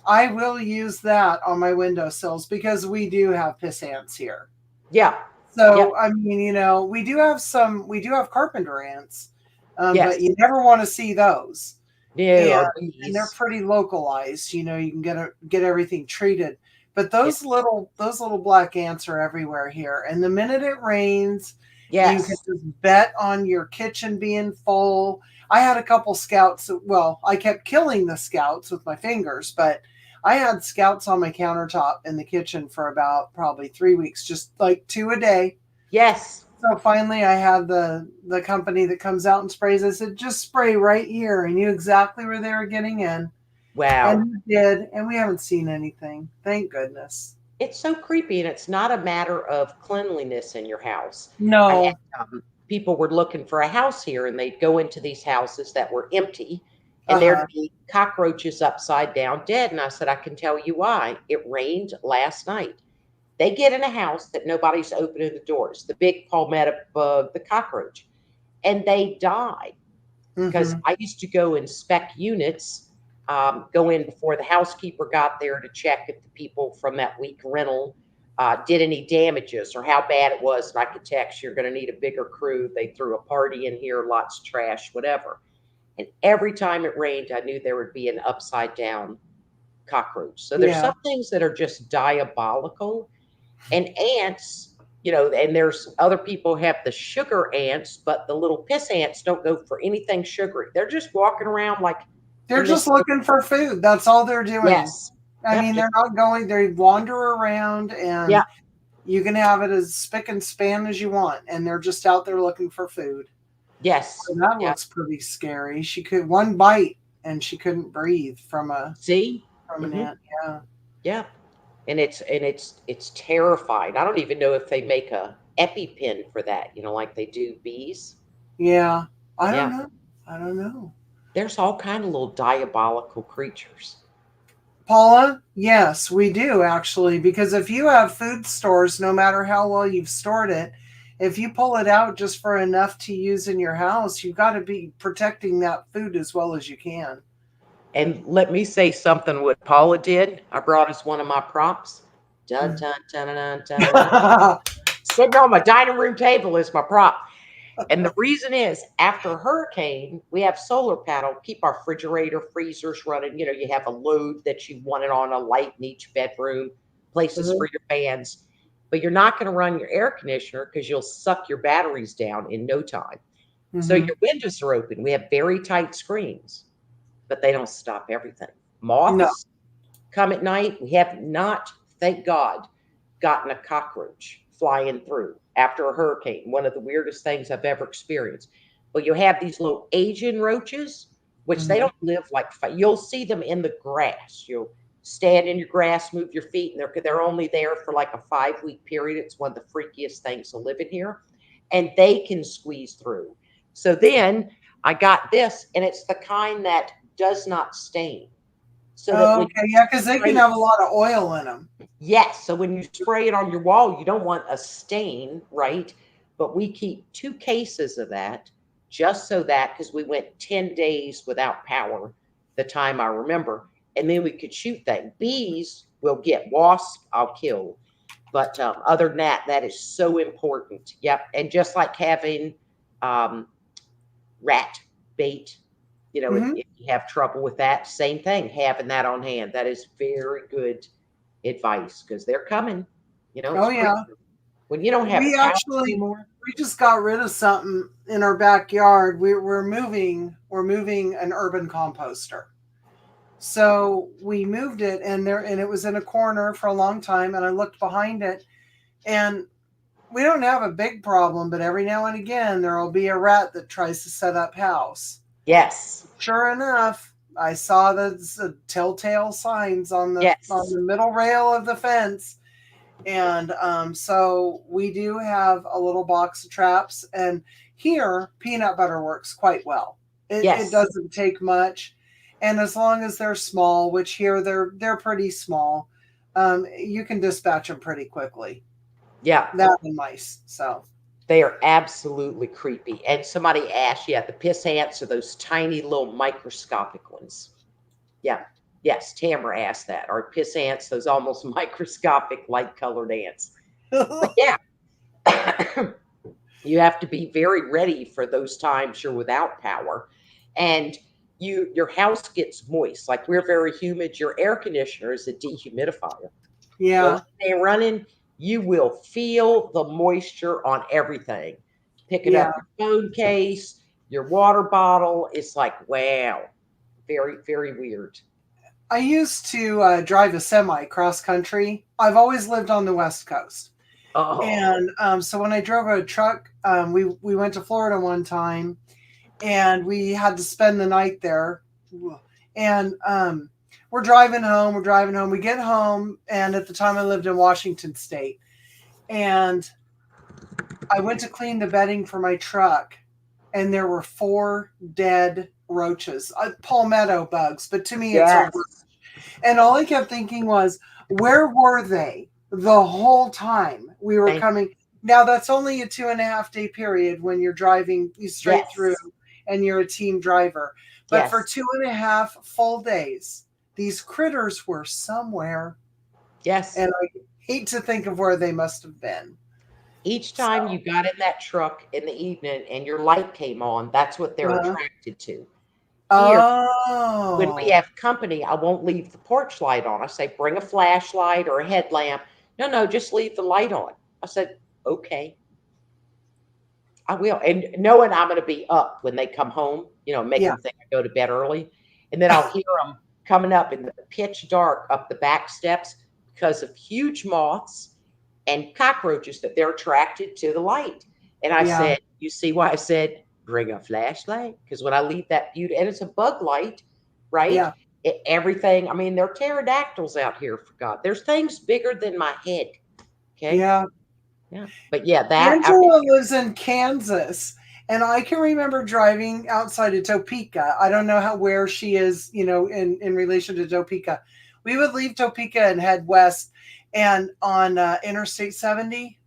I will use that on my windowsills because we do have piss ants here. Yeah. So, I mean, we do have carpenter ants, but you never want to see those. Yeah. And they're pretty localized. You can get everything treated. But those little black ants are everywhere here. And the minute it rains, you can just bet on your kitchen being full. I had a couple scouts. Well, I kept killing the scouts with my fingers, but I had scouts on my countertop in the kitchen for about probably 3 weeks, just like 2 a day. Yes. So finally, I had the company that comes out and sprays. I said, just spray right here. I knew exactly where they were getting in. Wow. And we did, and we haven't seen anything. Thank goodness. It's so creepy, and it's not a matter of cleanliness in your house. I No. had people were looking for a house here, and they'd go into these houses that were empty, and there'd Uh-huh. be cockroaches upside down dead. And I said, I can tell you why. It rained last night. They get in a house that nobody's opening the doors, the big palmetto bug, the cockroach, and they die. Because Mm-hmm. I used to go inspect units, go in before the housekeeper got there to check if the people from that week rental did any damages or how bad it was. And I could text, you're going to need a bigger crew. They threw a party in here, lots of trash, whatever. And every time it rained, I knew there would be an upside down cockroach. So there's Yeah. some things that are just diabolical. And ants, and there's other people have the sugar ants, but the little piss ants don't go for anything sugary. They're just walking around like They're in just this. looking for food. That's all they're doing. Yes. I Yep. mean, they're not going, they wander around, and Yeah. you can have it as spick and span as you want, and they're just out there looking for food. Yes. And that Yeah. looks pretty scary. She could one bite and she couldn't breathe from See? an ant. Yeah. Yeah. And it's terrifying. I don't even know if they make a EpiPen for that, like they do bees. Yeah. I don't Yeah. know. I don't know. There's all kind of little diabolical creatures. Paula, yes, we do actually, because if you have food stores, no matter how well you've stored it, if you pull it out just for enough to use in your house, you've got to be protecting that food as well as you can. And let me say something what Paula did. I brought us one of my props. Dun, dun, dun, dun, dun, dun, dun. Sitting on my dining room table is my prop. And the reason is after a hurricane, we have solar panel, keep our refrigerator, freezers running. You have a load that you want it on, a light in each bedroom, places for your fans. But you're not going to run your air conditioner because you'll suck your batteries down in no time. So Mm-hmm. your windows are open. We have very tight screens, but they don't stop everything. No. Moths come at night. We have not, thank God, gotten a cockroach flying through after a hurricane. One of the weirdest things I've ever experienced. But you'll have these little Asian roaches, which they Mm-hmm. don't live like, you'll see them in the grass. You'll stand in your grass, move your feet, and they're only there for like a 5-week period. It's one of the freakiest things to live in here. And they can squeeze through. So then I got this, and it's the kind that does not stain. So that when Okay, yeah, because they can spray, have a lot of oil in them. yes, so when you spray it on your wall, you don't want a stain, right? But we keep 2 cases of that just so that, because we went 10 days without power, the time I remember, and then we could shoot that. Bees will get, wasp, I'll kill. But other than that, that is so important. Yep. And just like having um, rat bait, Mm-hmm. if you have trouble with that, same thing, having that on hand. That is very good advice because they're coming. Oh It's yeah. creepy. When you don't have We power actually anymore. we just got rid of something in our backyard. We're moving an urban composter. So we moved it, and it was in a corner for a long time, and I looked behind it, and we don't have a big problem, but every now and again there will be a rat that tries to set up house. Yes. Sure enough, I saw the telltale signs on Yes. the middle rail of the fence. And so we do have a little box of traps, and here peanut butter works quite well. It Yes. doesn't take much, and as long as they're small, which here they're pretty small, you can dispatch them pretty quickly. Yeah. That and mice. So They are absolutely creepy. And somebody asked, yeah, the piss ants are those tiny little microscopic ones. Yeah. Yes. Tamara asked that. Are piss ants those almost microscopic light colored ants? But yeah. You have to be very ready for those times you're without power. And your house gets moist. Like we're very humid. Your air conditioner is a dehumidifier. Well, yeah, when they're running, you will feel the moisture on everything. Picking yeah. up your phone case, your water bottle. It's like, wow, very, very weird. I used to drive a semi cross country. I've always lived on the West Coast. Oh, And so when I drove a truck, we went to Florida one time, and we had to spend the night there. And we're driving home. We're driving home. We get home, and at the time I lived in Washington State, and I went to clean the bedding for my truck, and there were 4 dead roaches, palmetto bugs. But to me, it's a roach. yes, And all I kept thinking was, where were they the whole time we were thank coming? Now, that's only a 2.5 day period when you're driving straight through yes, and you're a team driver. But for yes, 2.5 full days, these critters were somewhere. yes. And I hate to think of where they must have been. Each time So, you got in that truck in the evening and your light came on, that's what they're uh, attracted to. Here, when we oh, have company, I won't leave the porch light on. I say, bring a flashlight or a headlamp. No, no, just leave the light on. I said, okay, I will. And knowing I'm going to be up when they come home, make yeah, them think I go to bed early. And then I'll hear them coming up in the pitch dark up the back steps because of huge moths and cockroaches that they're attracted to the light. And I yeah, said, you see why I said, bring a flashlight? Because when I leave that beauty, and it's a bug light, right? yeah, Everything, I mean, there are pterodactyls out here, for God. There's things bigger than my head. Okay. yeah. Yeah. But yeah, that, I mean, Angela lives in Kansas, and I can remember driving outside of Topeka. I don't know where she is, in relation to Topeka. We would leave Topeka and head west, and on Interstate 70,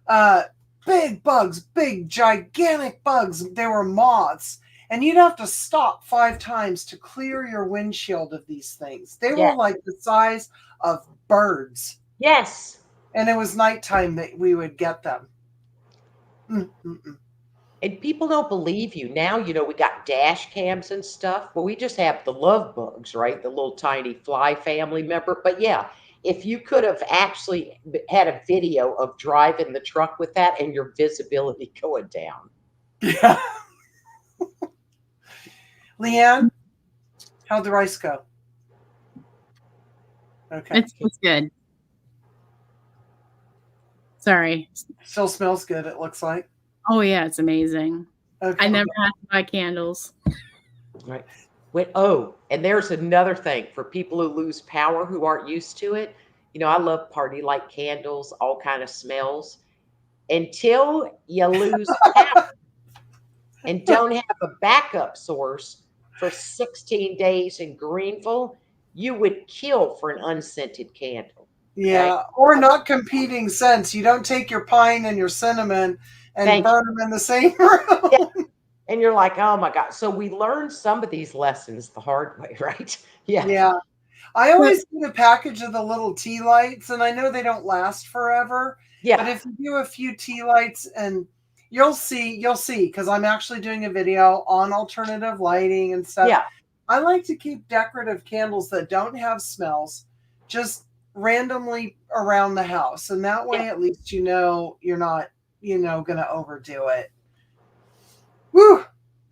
uh, big bugs, big gigantic bugs. They were moths, and you'd have to stop 5 times to clear your windshield of these things. They were yes, like the size of birds, yes. and it was nighttime that we would get them. Mm-mm-mm. And people don't believe you. Now, we got dash cams and stuff. Well, we just have the love bugs, right? The little tiny fly family member. But yeah, if you could have actually had a video of driving the truck with that and your visibility going down. Yeah. Leanne, how'd the rice go? Okay. It's good. Sorry. Still smells good, it looks like. Oh yeah, it's amazing. Okay. I never had to buy candles. Right. And there's another thing for people who lose power who aren't used to it. I love party light candles, all kind of smells. Until you lose power and don't have a backup source for 16 days in Greenville, you would kill for an unscented candle. Okay. Yeah. Or not competing scents. You don't take your pine and your cinnamon and Thank you. burn them in the same room. Yeah. And you're like, oh my God. So we learned some of these lessons the hard way, right? Yeah. Yeah. I always get a package of the little tea lights, and I know they don't last forever. But Yeah. if you do a few tea lights, and you'll see, because I'm actually doing a video on alternative lighting and stuff. Yeah. I like to keep decorative candles that don't have smells just randomly around the house. And that way, Yeah. at least you're not, going to overdo it. Woo!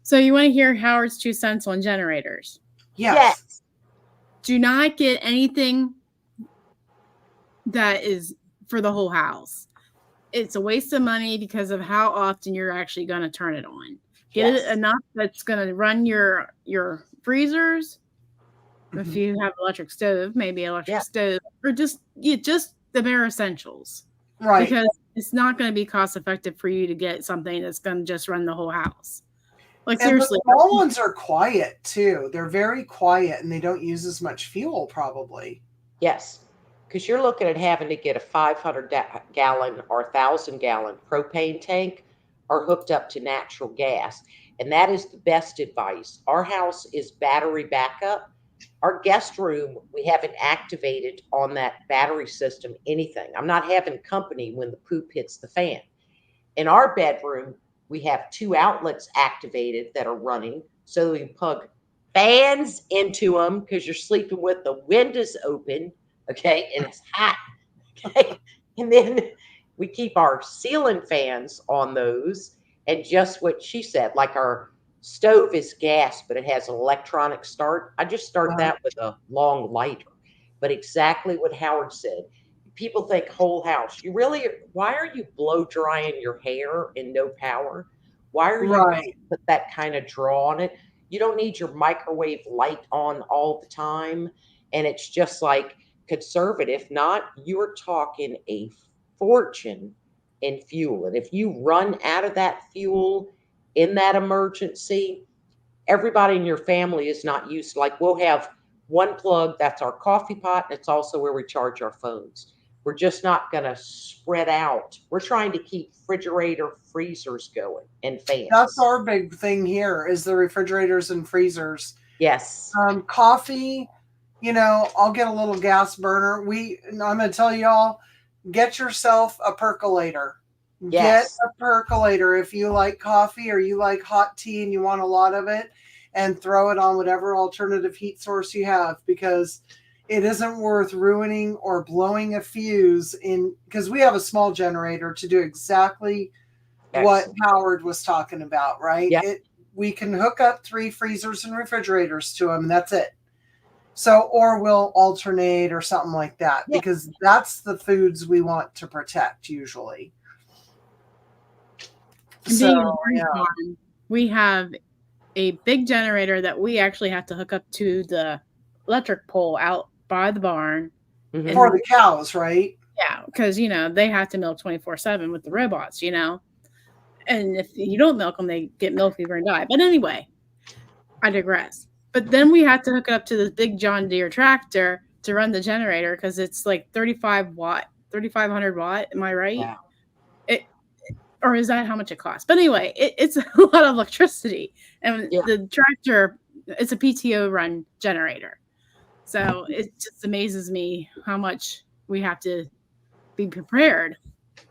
So you want to hear Howard's 2 cents on generators? Yes. Yes. Do not get anything that is for the whole house. It's a waste of money because of how often you're actually going to turn it on. Get Yes. it enough that's going to run your freezers. Mhm. If you have electric stove, maybe electric Yeah. stove, or just the bare essentials. Right. Because it's not going to be cost effective for you to get something that's going to just run the whole house. Like And seriously, the small ones are quiet too. They're very quiet, and they don't use as much fuel probably. Yes. Because you're looking at having to get a 500-gallon or 1,000-gallon propane tank or hooked up to natural gas. And that is the best advice. Our house is battery backup. Our guest room, we haven't activated on that battery system anything. I'm not having company when the poop hits the fan. In our bedroom, we have 2 outlets activated that are running so that we can plug fans into them because you're sleeping with the windows open. Okay. And it's hot. Okay. And then we keep our ceiling fans on those. And just what she said, like our Stove is gas, but it has an electronic start. I just start that with a long lighter. But exactly what Howard said. People think whole house. Why are you blow drying your hair in no power? Why are you Right. put that kind of draw on it? You don't need your microwave light on all the time. And it's just like conservative. If not, you're talking a fortune in fuel. And if you run out of that fuel in that emergency, everybody in your family is not used. Like we'll have one plug, that's our coffee pot, and it's also where we charge our phones. We're just not going to spread out. We're trying to keep refrigerator, freezers going, and fans. That's our big thing here is the refrigerators and freezers. Yes. Coffee, I'll get a little gas burner. I'm going to tell y'all, get yourself a percolator. Yes. Get a percolator if you like coffee or you like hot tea and you want a lot of it, and throw it on whatever alternative heat source you have, because it isn't worth ruining or blowing a fuse because we have a small generator to do exactly what Howard was talking about, right? Yep. We can hook up 3 freezers and refrigerators to them, and that's it. So, or we'll alternate or something like that, because that's the foods we want to protect usually. So, we have a big generator that we actually have to hook up to the electric pole out by the barn. Mm-hmm. For the cows, right? Yeah, because, they have to milk 24/7 with the robots, And if you don't milk them, they get milk fever and die. But anyway, I digress. But then we have to hook it up to this big John Deere tractor to run the generator, because it's like 3,500 watt. Am I right? Wow. Or is that how much it costs? But anyway, it's a lot of electricity. And the tractor, it's a PTO run generator. So it just amazes me how much we have to be prepared.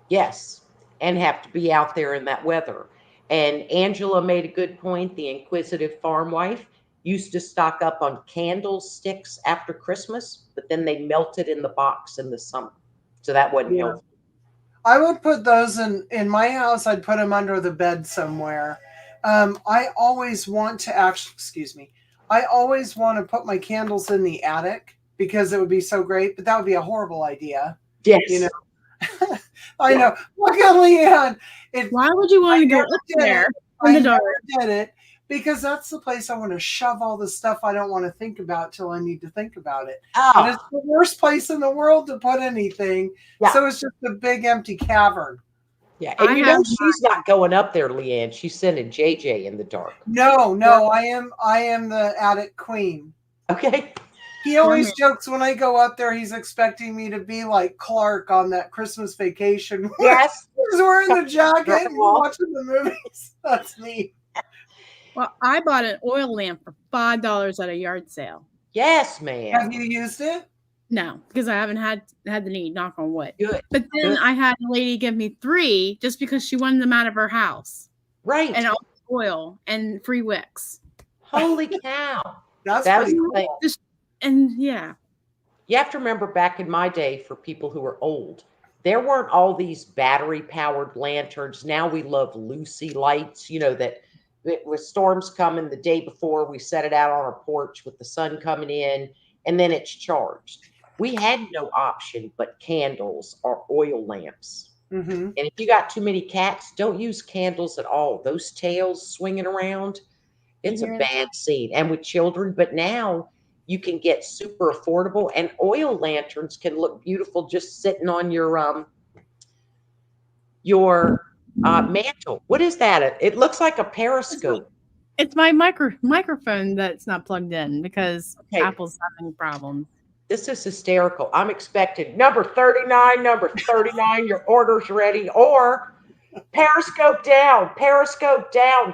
Yes, and have to be out there in that weather. And Angela made a good point. The inquisitive farm wife used to stock up on candlesticks after Christmas, but then they melted in the box in the summer. So that wasn't healthy. I would put those in my house. I'd put them under the bed somewhere. I always want to I always want to put my candles in the attic because it would be so great, but that would be a horrible idea. Yes. I know. Look at Leanne. Why would you want to go up there in the dark? I did it because that's the place I want to shove all the stuff I don't want to think about till I need to think about it. Oh. But it's the worst place in the world to put anything. Yeah. So it's just a big empty cavern. Yeah, and she's not going up there, Leanne. She's sending JJ in the dark. No, I am the attic queen. Okay. He always jokes when I go up there, he's expecting me to be like Clark on that Christmas Vacation. Yes. He's wearing the jacket and watching the movies. That's me. Well, I bought an oil lamp for $5 at a yard sale. Yes, ma'am. Have you used it? No, because I haven't had the need, knock on wood. Good. But then I had a lady give me 3 just because she wanted them out of her house. Right. And oil and free wicks. Holy cow. That's pretty cool. And yeah. You have to remember back in my day, for people who are old, there weren't all these battery-powered lanterns. Now we love Lucy lights, that with storms coming the day before, we set it out on our porch with the sun coming in, and then it's charged. We had no option but candles or oil lamps. Mm-hmm. And if you got too many cats, don't use candles at all. Those tails swinging around, it's a bad scene. And with children, but now you can get super affordable, and oil lanterns can look beautiful just sitting on your mantle. What is that? It looks like a periscope. It's my microphone that's not plugged in because Apple's having problems. This is hysterical. I'm expecting number 39, your order's ready, or periscope down,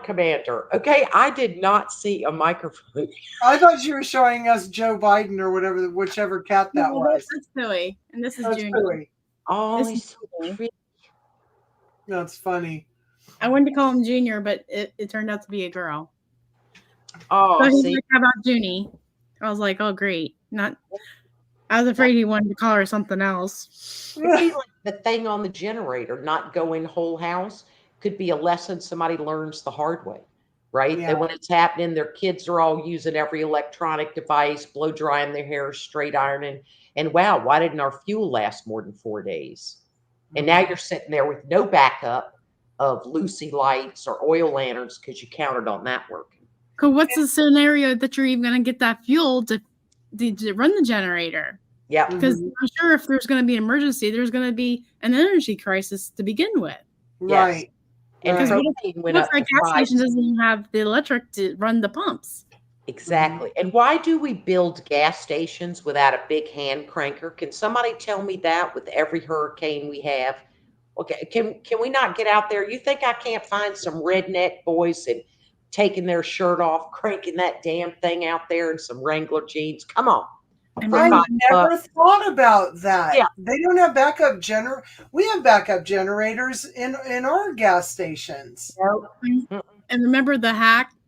Commander. Okay, I did not see a microphone. I thought you were showing us Joe Biden or whichever cat that was. That's Philly, and this is Junior. Philly. Oh, he's so pretty. That's funny. I wanted to call him Junior, but it turned out to be a girl. Oh, so he's like, how about Junie? I was like, oh, great. I was afraid he wanted to call her something else. It'd be like the thing on the generator, not going whole house, could be a lesson somebody learns the hard way. right? Yeah. That when it's happening, their kids are all using every electronic device, blow drying their hair, straight ironing. And wow, why didn't our fuel last more than 4 days? And now you're sitting there with no backup of Lucy lights or oil lanterns because you counted on that working. So what's the scenario that you're even going to get that fuel to run the generator? Yeah. Because I'm sure if there's going to be an emergency, there's going to be an energy crisis to begin with. Right. And Because propane went what up if to that gas 5 station doesn't even have the electric to run the pumps? Exactly. And why do we build gas stations without a big hand cranker? Can somebody tell me that with every hurricane we have? Okay, can we not get out there? You think I can't find some redneck boys and taking their shirt off, cranking that damn thing out there in some Wrangler jeans? Come on. I never thought about that. Yeah. They don't have backup we have backup generators in our gas stations. And remember the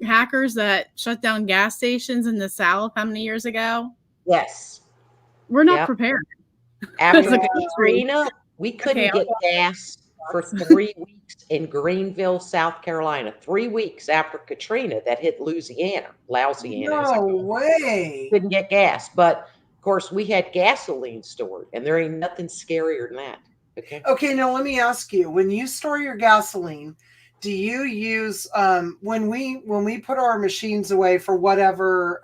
hackers that shut down gas stations in the South how many years ago? Yes. We're not prepared. After Katrina, we couldn't get gas for 3 weeks in Greenville, South Carolina. 3 weeks after Katrina that hit Louisiana. No way. Couldn't get gas. But of course, we had gasoline stored, and there ain't nothing scarier than that. Okay, now let me ask you: when you store your gasoline, do you use when we put our machines away for whatever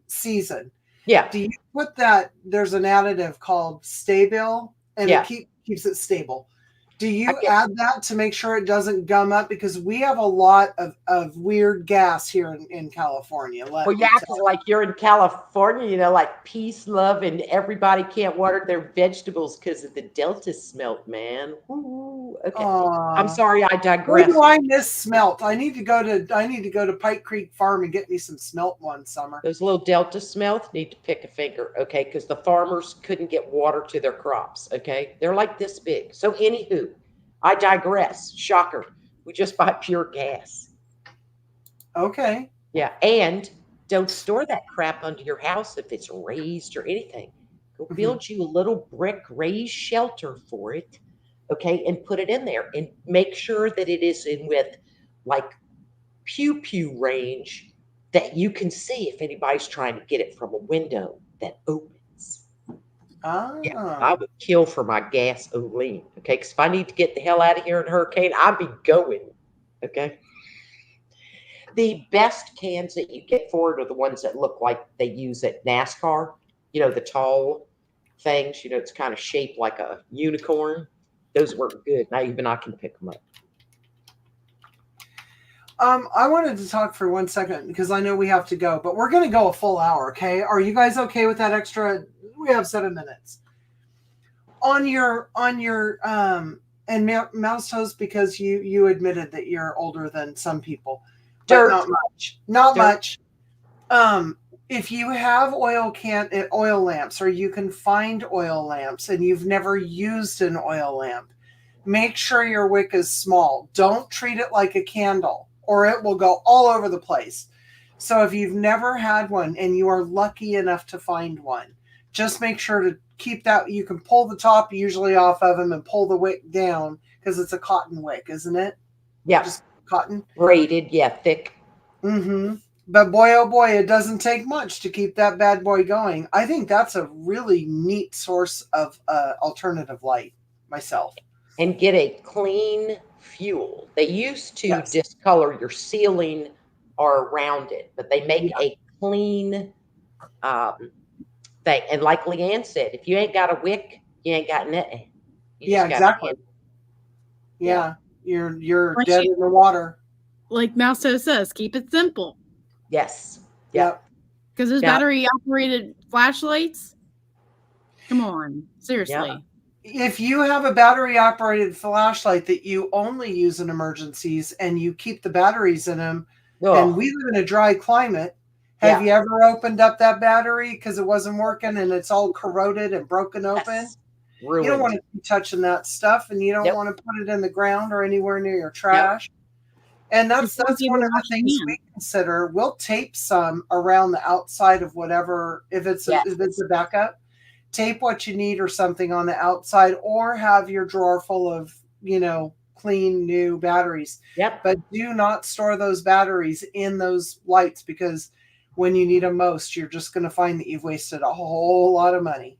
season? Yeah. Do you put that? There's an additive called Stabil, and it keeps it stable. Do you add that to make sure it doesn't gum up? Because we have a lot of weird gas here in California. Well, yeah, because like you're in California, you know, like peace, love, and everybody can't water their vegetables because of the Delta smelt, man. Ooh, okay. I'm sorry, I digress. Where do I miss smelt? I need to go to Pike Creek Farm and get me some smelt one summer. Those little Delta smelt need to pick a finger, okay? Because the farmers couldn't get water to their crops, okay? They're like this big. So anywho, I digress. Shocker. We just buy pure gas. Okay. Yeah, and don't store that crap under your house if it's raised or anything. Go build you a little brick raised shelter for it, okay, and put it in there and make sure that it is in with like pew range that you can see if anybody's trying to get it from a window that opens. Yeah, I would kill for my gasoline, okay, because if I need to get the hell out of here in a hurricane, I'd be going, okay. The best cans that you get for it are the ones that look like they use at NASCAR. You know, the tall things, you know, it's kind of shaped like a unicorn. Those work good. Now even I can pick them up. I wanted to talk for 1 second because I know we have to go, but we're going to go a full hour, okay? Are you guys okay with that extra? We have 7 minutes. On your and Mouse Toast, because you admitted that you're older than some people. But not much. Not much. If you have oil lamps, or you can find oil lamps and you've never used an oil lamp, make sure your wick is small. Don't treat it like a candle, or it will go all over the place. So if you've never had one and you are lucky enough to find one, just make sure to keep that. You can pull the top usually off of them and pull the wick down because it's a cotton wick, isn't it? Yeah. Just cotton. Braided, yeah, thick. But boy, oh boy, it doesn't take much to keep that bad boy going. I think that's a really neat source of alternative light myself. And get a clean fuel. They used to discolor your ceiling or around it, but they make a clean thing. And like Leanne said, if you ain't got a wick, you ain't got nothing. Exactly. Yeah, you're dead in the water. Like Mouse Toast says, keep it simple. Yes. Yep. Because those battery operated flashlights. Come on, seriously. Yeah. If you have a battery operated flashlight that you only use in emergencies and you keep the batteries in them, and we live in a dry climate, have you ever opened up that battery because it wasn't working and it's all corroded and broken open? You don't want to be touching that stuff, and you don't want to put it in the ground or anywhere near your trash. And that's one of the things we consider. We'll tape some around the outside of whatever, if it's a backup, tape what you need or something on the outside, or have your drawer full of, clean new batteries. Yep. But do not store those batteries in those lights, because when you need them most, you're just going to find that you've wasted a whole lot of money.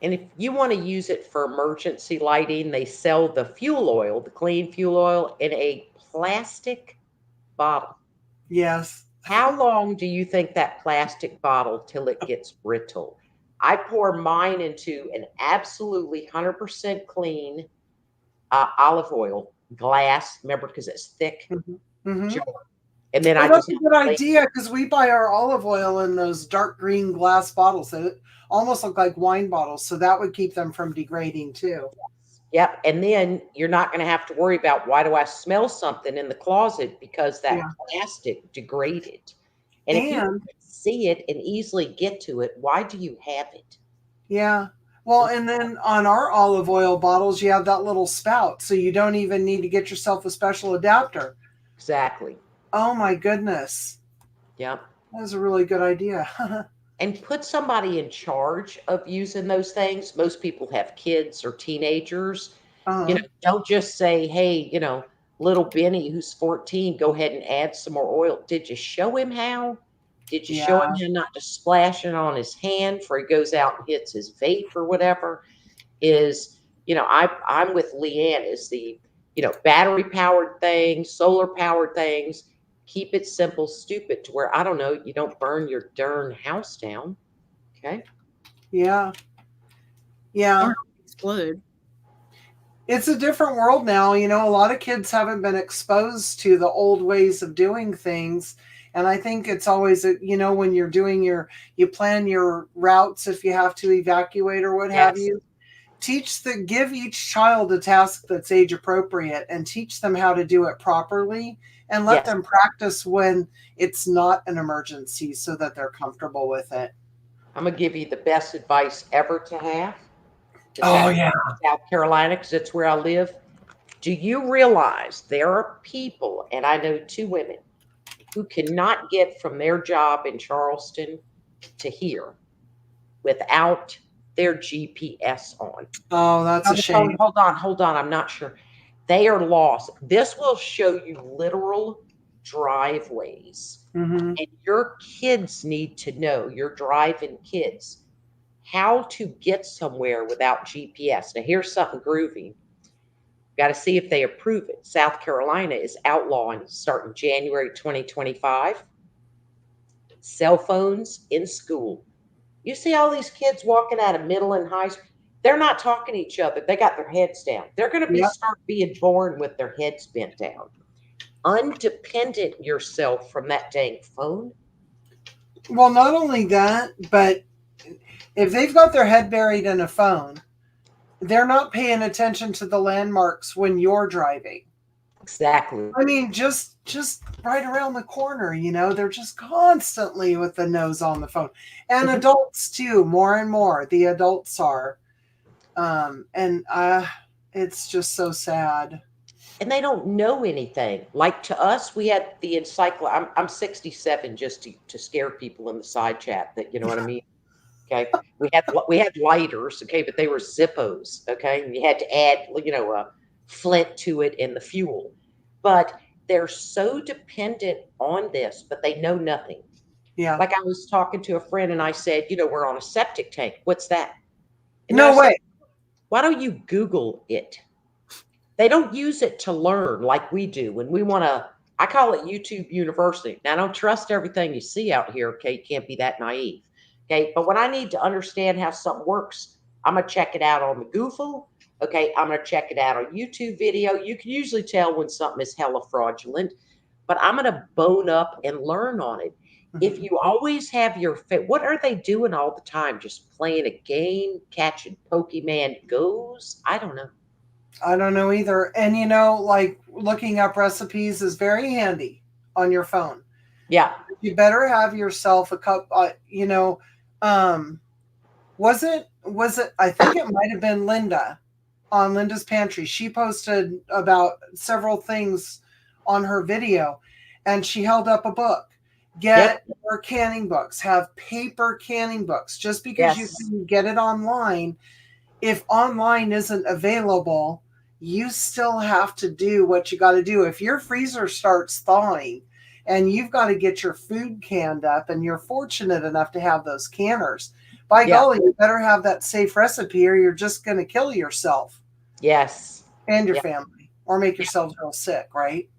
And if you want to use it for emergency lighting, they sell the fuel oil, the clean fuel oil, in a plastic bottle. Yes. How long do you think that plastic bottle till it gets brittle? I pour mine into an absolutely 100% clean olive oil glass, remember, because it's thick, Mm-hmm. jar. And then Well, I that's just a good idea, because we buy our olive oil in those dark green glass bottles that almost look like wine bottles. So that would keep them from degrading too. Yep. And then you're not going to have to worry about, why do I smell something in the closet? Because that plastic degraded. And if you And see it and easily get to it, why do you have it? yeah. Well, and then on our olive oil bottles, you have that little spout, so you don't even need to get yourself a special adapter. Exactly. Oh my goodness. Yep. That's a really good idea. And put somebody in charge of using those things. Most people have kids or teenagers. You know, don't just say, hey, you know, little Benny who's 14, go ahead and add some more oil. Did you show him how? Did you show him Yeah. how not to splash it on his hand before he goes out and hits his vape or whatever? Is, you know, I'm with Leanne, is the, you know, battery powered things, solar powered things. Keep it simple, stupid, to where, I don't know, you don't burn your darn house down. Okay. Yeah. Yeah. Or explode. It's a different world now. You know, a lot of kids haven't been exposed to the old ways of doing things. And I think it's always, you know, when you're doing you plan your routes if you have to evacuate or what have Yes. you. Give each child a task that's age appropriate, and teach them how to do it properly, and let Yes. them practice when it's not an emergency, so that they're comfortable with it. I'm going to give you the best advice ever to have. Oh, yeah. South Carolina, because it's where I live. Do you realize there are people, and I know 2 women, who cannot get from their job in Charleston to here without their GPS on? Oh, that's a shame. Hold on. I'm not sure. They are lost. This will show you literal driveways. Mm-hmm. And your kids need to know, your driving kids, how to get somewhere without GPS. Now, here's something groovy. Got to see if they approve it. South Carolina is outlawing, starting January 2025, cell phones in school. You see all these kids walking out of middle and high school. They're not talking to each other. They got their heads down. They're going to start being born with their heads bent down. Undependent yourself from that dang phone. Well, not only that, but if they've got their head buried in a phone, they're not paying attention to the landmarks when you're driving. Exactly. I mean, just right around the corner, you know, they're just constantly with the nose on the phone. And adults too, more and more. The adults are. It's just so sad. And they don't know anything. Like, to us, we had the encyclopedia. I'm 67, just to scare people in the side chat, that, you know what I mean? Okay. We had lighters, okay, but they were Zippos, okay? And you had to add, you know, a flint to it and the fuel. But they're so dependent on this, but they know nothing. Yeah. Like, I was talking to a friend and I said, you know, we're on a septic tank. What's that? And no way. Said, why don't you Google it? They don't use it to learn like we do. When we want to, I call it YouTube University. Now, I don't trust everything you see out here, okay? You can't be that naive, okay? But when I need to understand how something works, I'm going to check it out on the Google, okay? I'm going to check it out on YouTube video. You can usually tell when something is hella fraudulent, but I'm going to bone up and learn on it. If you always have what are they doing all the time? Just playing a game, catching Pokemon Goes? I don't know. I don't know either. And, you know, like, looking up recipes is very handy on your phone. Yeah. You better have yourself a cup, you know, was it, I think it might have been Linda on Linda's Pantry. She posted about several things on her video, and she held up a book. Get your canning books. Have paper canning books. Just because you can get it online, if online isn't available, you still have to do what you got to do. If your freezer starts thawing and you've got to get your food canned up and you're fortunate enough to have those canners, by golly, you better have that safe recipe or you're just going to kill yourself. Yes. And your family, or make yourself real sick, right?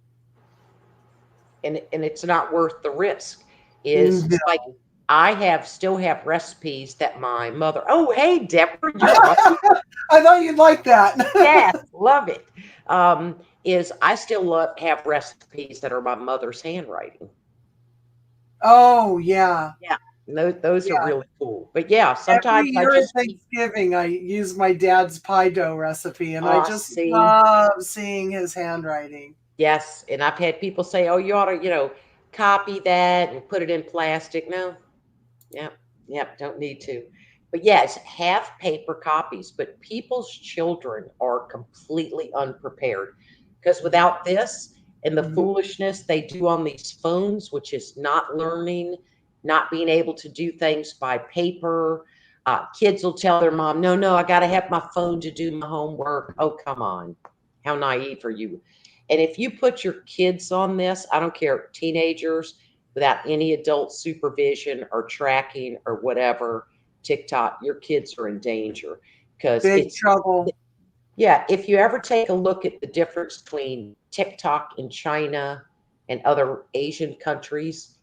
And it's not worth the risk. Is No. like I still have recipes that my mother. Oh, hey, Deborah, you're welcome. I thought you'd like that. Yes, love it. Is I still have recipes that are my mother's handwriting. Oh yeah, yeah. Those are really cool. But yeah, sometimes every year at Thanksgiving I use my dad's pie dough recipe, and I just love seeing his handwriting. Yes, and I've had people say, "Oh, you ought to, copy that and put it in plastic." No, yep, don't need to. But yes, have paper copies. But people's children are completely unprepared because without this and the foolishness they do on these phones, which is not learning, not being able to do things by paper. Kids will tell their mom, no, I got to have my phone to do my homework. Oh, come on. How naive are you? And if you put your kids on this, I don't care, teenagers, without any adult supervision or tracking or whatever, TikTok, your kids are in danger because Big trouble. Yeah, if you ever take a look at the difference between TikTok in China and other Asian countries,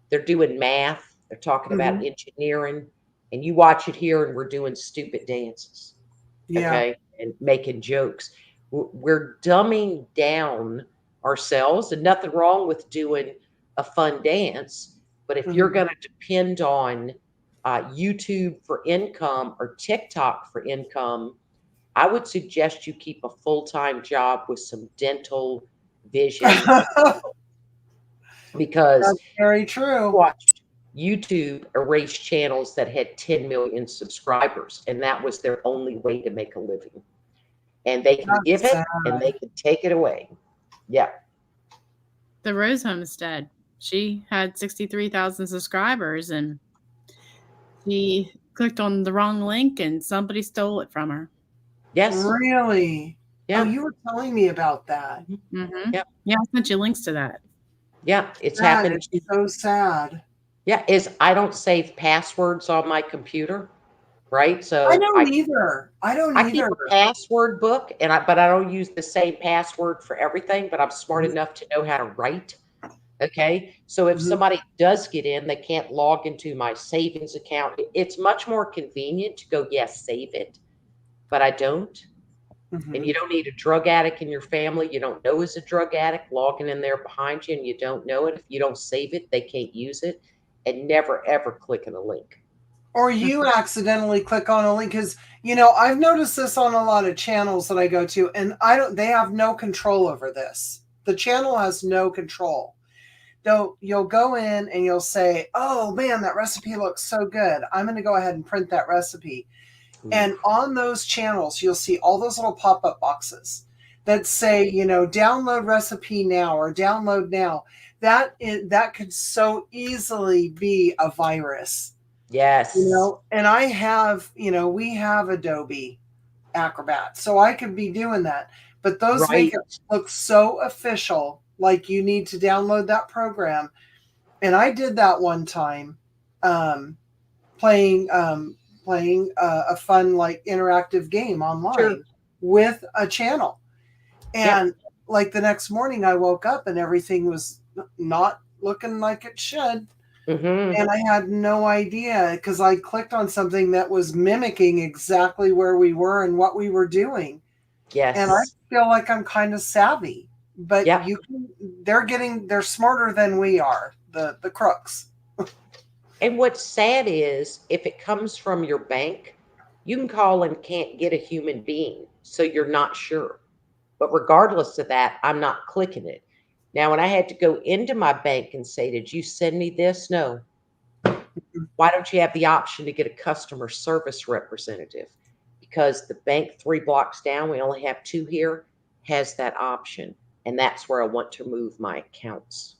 they're doing math, they're talking about engineering, and you watch it here and we're doing stupid dances. Okay, and making jokes. We're dumbing down ourselves, and nothing wrong with doing a fun dance. But if you're going to depend on YouTube for income or TikTok for income, I would suggest you keep a full-time job with some dental vision because that's very true. Watched YouTube erase channels that had 10 million subscribers, and that was their only way to make a living. And they can give it and they can take it away. Yeah. The Rose Homestead, she had 63,000 subscribers and she clicked on the wrong link and somebody stole it from her. Yes. Really? Yeah. Oh, you were telling me about that. Yep. Yeah, I sent you links to that. Yeah, it's happened. It's so sad. Yeah, I don't save passwords on my computer, right? So I don't either. I keep a password book, but I don't use the same password for everything. But I'm smart enough to know how to write. Okay, so if somebody does get in, they can't log into my savings account. It's much more convenient to go, yes, save it, but I don't. And you don't need a drug addict in your family you don't know is a drug addict logging in there behind you, and you don't know it. If you don't save it, they can't use it. And never, ever click on a link. Or you accidentally click on a link, because, I've noticed this on a lot of channels that I go to, and they have no control over this. The channel has no control. Though you'll go in and you'll say, oh man, that recipe looks so good. I'm going to go ahead and print that recipe. And on those channels, you'll see all those little pop-up boxes that say, download recipe now or download now. That could so easily be a virus. Yes. And I have, we have Adobe Acrobat, so I could be doing that. But those make it look so official, like you need to download that program. And I did that one time, playing a fun, like, interactive game online with a channel. And like the next morning I woke up and everything was not looking like it should. And I had no idea because I clicked on something that was mimicking exactly where we were and what we were doing. Yes. And I feel like I'm kind of savvy, but they're smarter than we are, the crooks. And what's sad is if it comes from your bank, you can call and can't get a human being. So you're not sure. But regardless of that, I'm not clicking it. Now, when I had to go into my bank and say, did you send me this? No. Why don't you have the option to get a customer service representative? Because the bank 3 blocks down, we only have 2 here, has that option. And that's where I want to move my accounts.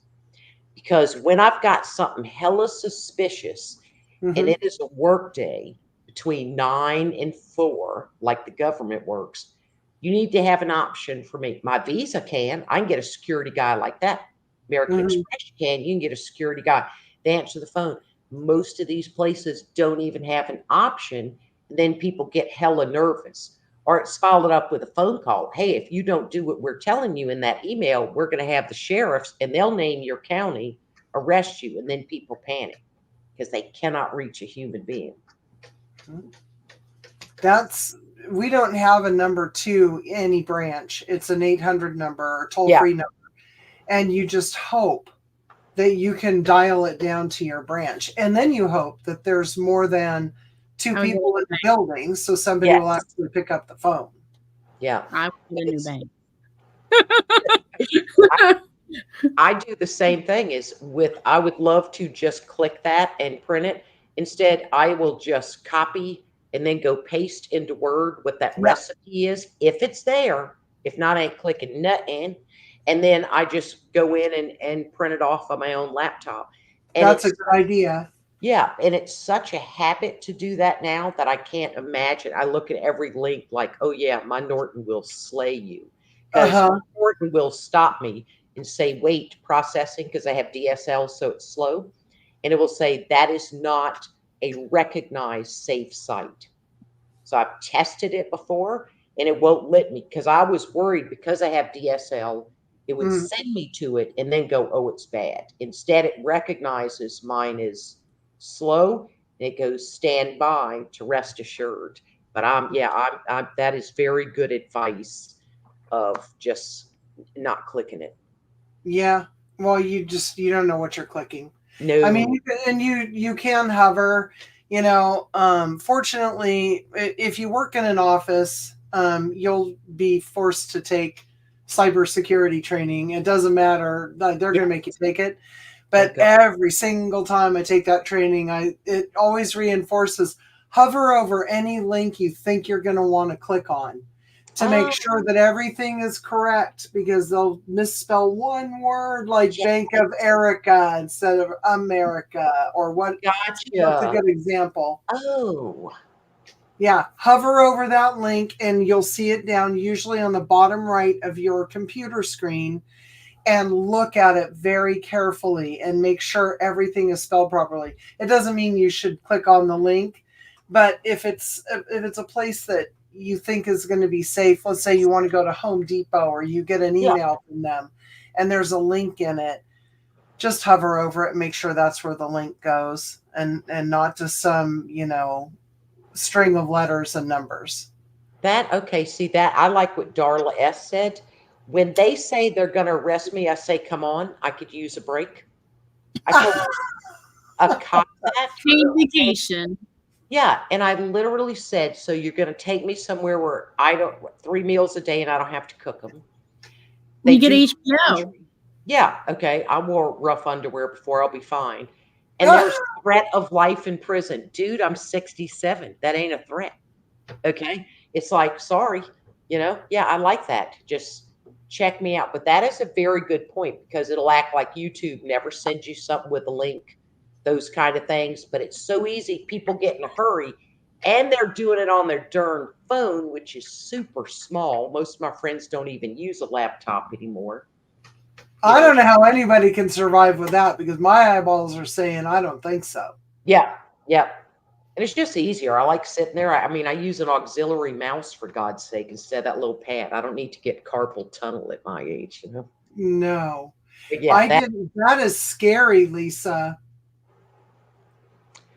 Because when I've got something hella suspicious and it is a work day between 9 and 4, like the government works, You need to have an option for me. My Visa can. I can get a security guy like that. American Express can. You can get a security guy. They answer the phone. Most of these places don't even have an option. And then people get hella nervous. Or it's followed up with a phone call. Hey, if you don't do what we're telling you in that email, we're going to have the sheriffs and they'll name your county, arrest you. And then people panic because they cannot reach a human being. We don't have a number 2 any branch. It's an 800 number or toll-free number. And you just hope that you can dial it down to your branch. And then you hope that there's more than 2 people in the building, so somebody will actually pick up the phone. Yeah. I want a new bank. I do the same thing I would love to just click that and print it. Instead, I will just copy and then go paste into Word what that recipe is. If it's there, if not, I ain't clicking nothing. And then I just go in and print it off on my own laptop. And that's a good idea. Yeah. And it's such a habit to do that now that I can't imagine. I look at every link like, oh yeah, my Norton will slay you. Because Norton will stop me and say, wait, processing, because I have DSL, so it's slow. And it will say, that is not a recognized safe site. So I've tested it before and it won't let me because I was worried because I have DSL, it would send me to it and then go, oh, it's bad. Instead, it recognizes mine is slow and it goes stand by to rest assured. But I'm that is very good advice of just not clicking it. Yeah. Well, you don't know what you're clicking. No. I mean, and you can hover, fortunately, if you work in an office, you'll be forced to take cybersecurity training. It doesn't matter. They're going to make you take it. But every single time I take that training, it always reinforces hover over any link you think you're going to want to click on to make sure that everything is correct, because they'll misspell one word like Bank of Erica instead of America or what. Gotcha. That's a good example. Oh. Yeah. Hover over that link and you'll see it down usually on the bottom right of your computer screen, and look at it very carefully and make sure everything is spelled properly. It doesn't mean you should click on the link, but if it's a place that you think is going to be safe, let's say you want to go to Home Depot or you get an email from them and there's a link in it, just hover over it and make sure that's where the link goes, and not just some, string of letters and numbers. See that, I like what Darla S said. When they say they're going to arrest me, I say, come on, I could use a break. I told a cop that. Vacation. Yeah, and I literally said, so you're going to take me somewhere where 3 meals a day and I don't have to cook them. You get HBO. Yeah, okay. I wore rough underwear before. I'll be fine. And there's a threat of life in prison. Dude, I'm 67. That ain't a threat. Okay? It's like, sorry. Yeah, I like that. Just check me out. But that is a very good point, because it'll act like YouTube never sends you something with a link, those kind of things. But it's so easy. People get in a hurry and they're doing it on their darn phone, which is super small. Most of my friends don't even use a laptop anymore. I don't know how anybody can survive with that, because my eyeballs are saying I don't think so. Yeah. And it's just easier. I like sitting there. I mean, I use an auxiliary mouse, for God's sake, instead of that little pad. I don't need to get carpal tunnel at my age, No. Yeah, that is scary, Lisa.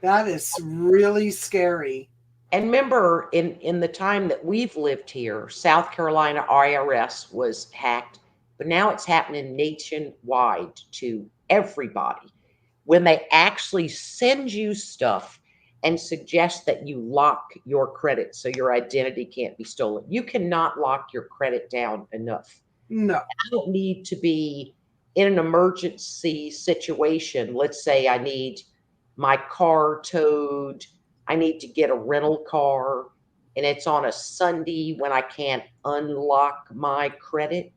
That is really scary. And remember, in the time that we've lived here, South Carolina IRS was hacked, but now it's happening nationwide to everybody. When they actually send you stuff and suggest that you lock your credit so your identity can't be stolen. You cannot lock your credit down enough. No. I don't need to be in an emergency situation. Let's say I need my car towed. I need to get a rental car, and it's on a Sunday when I can't unlock my credit.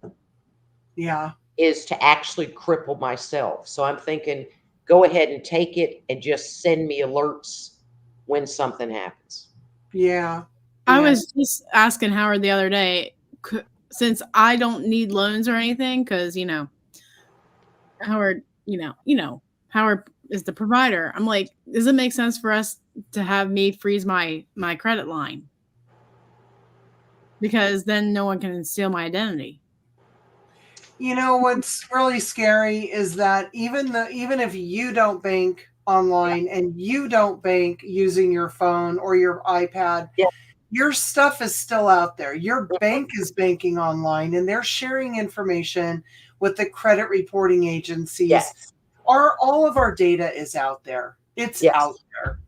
Yeah. Is to actually cripple myself. So I'm thinking, go ahead and take it and just send me alerts when something happens. Yeah. I was just asking Howard the other day, since I don't need loans or anything, because Howard, Howard is the provider. I'm like, does it make sense for us to have me freeze my credit line? Because then no one can steal my identity. What's really scary is that even if you don't bank online and you don't bank using your phone or your iPad, your stuff is still out there. Your bank is banking online and they're sharing information with the credit reporting agencies. Yes. All of our data is out there. It's out there,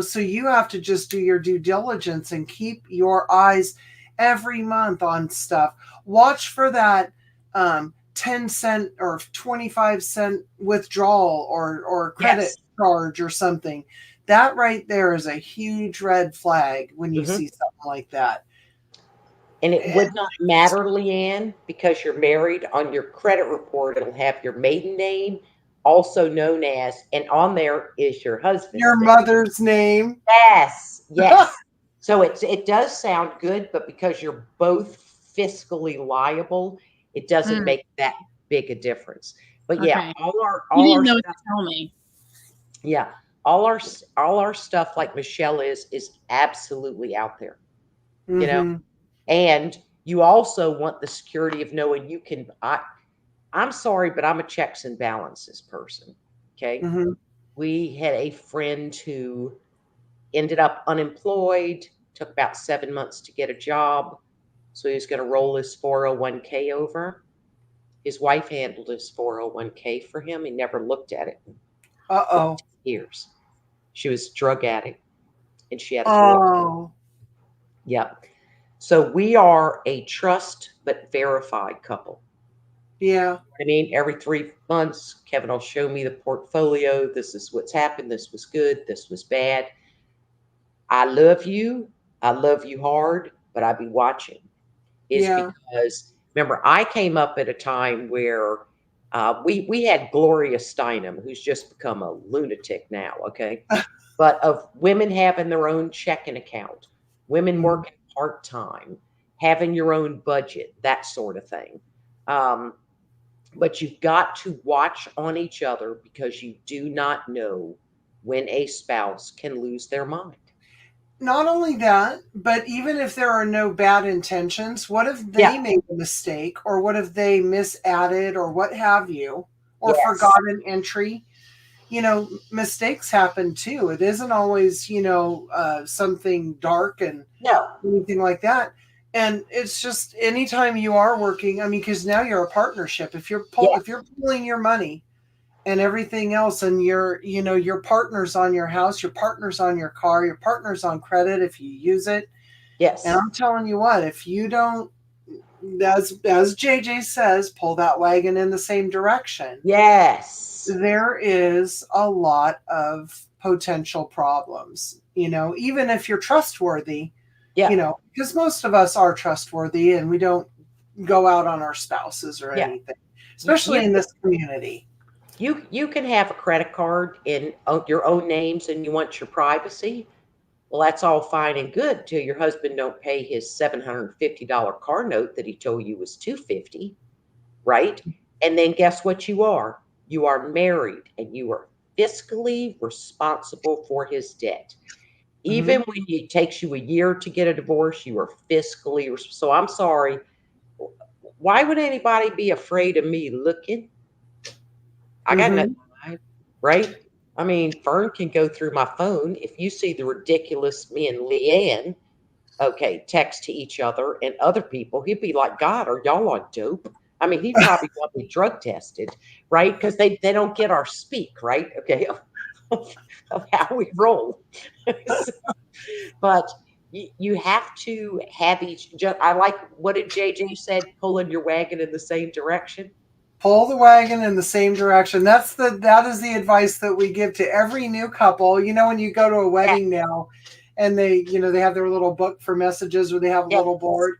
so you have to just do your due diligence and keep your eyes every month on stuff. Watch for that 10-cent or 25-cent withdrawal or credit charge or something. That right there is a huge red flag when you see something like that. And it would not matter, Leanne, because you're married. On your credit report, it'll have your maiden name, also known as, and on there is your husband's your mother's name. Yes, yes. So it does sound good, but because you're both fiscally liable, it doesn't make that big a difference. But yeah, all our didn't know stuff, to tell me. Yeah, all our stuff, like Michelle is absolutely out there. And you also want the security of knowing you can. I'm sorry, but I'm a checks and balances person. Okay, we had a friend who ended up unemployed. Took about 7 months to get a job, so he was going to roll his 401k over. His wife handled his 401k for him. He never looked at it. Years. She was a drug addict, and she had a Yep. So we are a trust but verified couple. Yeah. I mean, every 3 months, Kevin will show me the portfolio. This is what's happened. This was good. This was bad. I love you. I love you hard, but I be watching. Because remember, I came up at a time where we had Gloria Steinem, who's just become a lunatic now. Okay, but of women having their own checking account, women working part time, having your own budget, that sort of thing. But you've got to watch on each other because you do not know when a spouse can lose their mind. Not only that, but even if there are no bad intentions, what if they made a mistake, or what if they misadded, or what have you, or forgot an entry? Mistakes happen too. It isn't always, something dark and anything like that. And it's just anytime you are working, I mean, because now you're a partnership. If you're pulling your money and everything else, and your partner's on your house, your partner's on your car, your partner's on credit if you use it. Yes. And I'm telling you what, if you don't, as JJ says, pull that wagon in the same direction. Yes. There is a lot of potential problems, even if you're trustworthy, because most of us are trustworthy and we don't go out on our spouses or anything, especially in this community. You can have a credit card in your own names and you want your privacy. Well, that's all fine and good till your husband don't pay his $750 car note that he told you was $250, right? And then guess what you are? You are married and you are fiscally responsible for his debt. Even when it takes you a year to get a divorce, you are fiscally. So I'm sorry. Why would anybody be afraid of me looking? I got nothing to hide, right? I mean, Fern can go through my phone. If you see the ridiculous me and Leanne, text to each other and other people, he'd be like, God, are y'all on dope? I mean, he'd probably want me drug tested, right? Because they don't get our speak, right? Okay, of how we roll. But you have to have I like, what did JJ said, pulling your wagon in the same direction. Pull the wagon in the same direction. That is the advice that we give to every new couple. When you go to a wedding now, and they have their little book for messages, or they have a little board,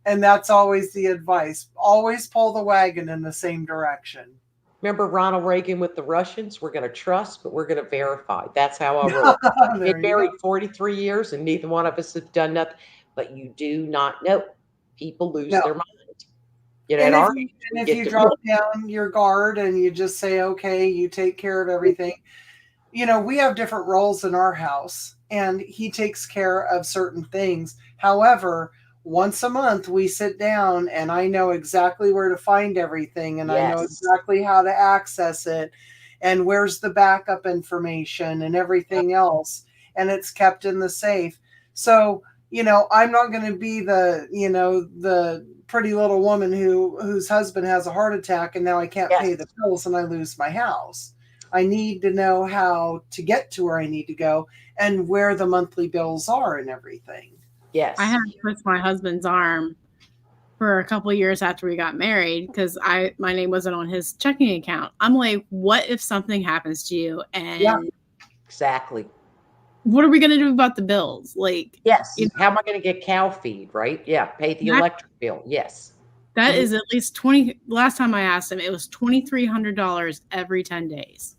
and that's always the advice. Always pull the wagon in the same direction. Remember Ronald Reagan with the Russians? We're going to trust, but we're going to verify. That's how I roll. Been married 43 years, and neither one of us have done nothing. But you do not know. People lose No. their mind. You know, And at if our you, age, we and if get you to drop down your guard and you just say, okay, you take care of everything, you know, we have different roles in our house and he takes care of certain things. However, once a month we sit down and I know exactly where to find everything and I know yes, exactly how to access it and where's the backup information and everything else. And it's kept in the safe. So, you know, I'm not going to be the, you know, the pretty little woman whose husband has a heart attack and now I can't pay yes, the bills and I lose my house. I need to know how to get to where I need to go and where the monthly bills are and everything. I yes, had to twist my husband's arm for a couple of years after we got married because my name wasn't on his checking account. I'm like, what if something happens to you Yeah. and exactly. what are we gonna do about the bills? Like, Yes. you know, How am I going to get cow feed, right? Yeah. Pay the that, electric bill. Yes. that is at least 20. Last time I asked him, it was $2,300 every 10 days.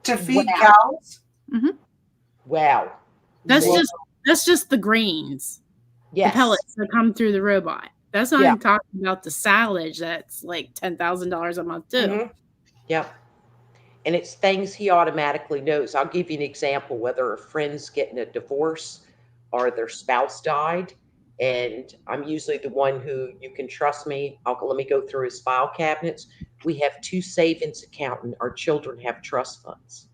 To feed Wow. cows? Mhm. Wow. That's See? just the grains, the Yes. pellets that come through the robot. That's not Yeah. even talking about the silage that's like $10,000 a month too. Mhm. Yep. And it's things he automatically knows. I'll give you an example, whether a friend's getting a divorce or their spouse died. And I'm usually the one who you can trust me. Let me go through his file cabinets. We have 2 savings accounts, and our children have trust funds.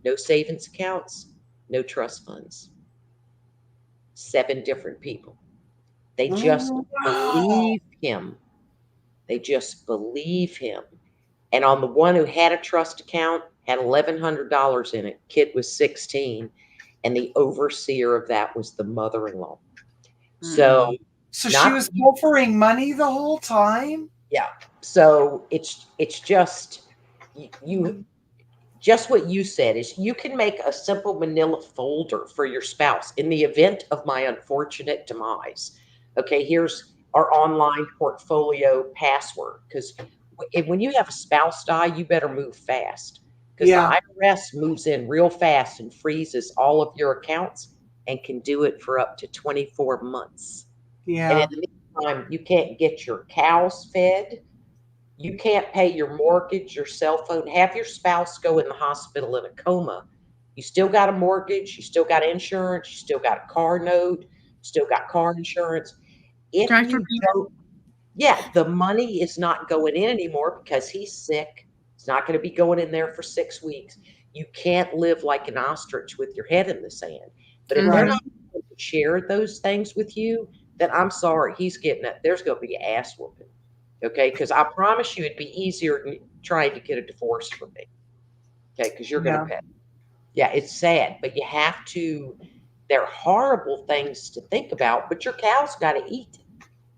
No savings accounts, no trust funds. 7 different people. They just Oh, wow. believe him. They just believe him. And on the one who had a trust account, had $1,100 in it. Kid was 16, and the overseer of that was the mother-in-law. So So she not was pilfering money the whole time? yeah. So it's just you just what you said is you can make a simple manila folder for your spouse in the event of my unfortunate demise. Okay, here's our online portfolio password because when you have a spouse die, you better move fast because the Yeah. IRS moves in real fast and freezes all of your accounts and can do it for up to 24 months. And in Yeah. the meantime, you can't get your cows fed. You can't pay your mortgage, your cell phone, have your spouse go in the hospital in a coma. You still got a mortgage, you still got insurance, you still got a car note, still got car insurance. If Tractor you don't, yeah, the money is not going in anymore because he's sick. It's not going to be going in there for 6 weeks. You can't live like an ostrich with your head in the sand. But if they're Right. not going to share those things with you, then I'm sorry, he's getting it. There's going to be ass whooping. Okay, because I promise you it'd be easier than trying to get a divorce from me. Okay, because you're going to Yeah. pay. Yeah, it's sad, but you have to. They're horrible things to think about, but your cow's got to eat.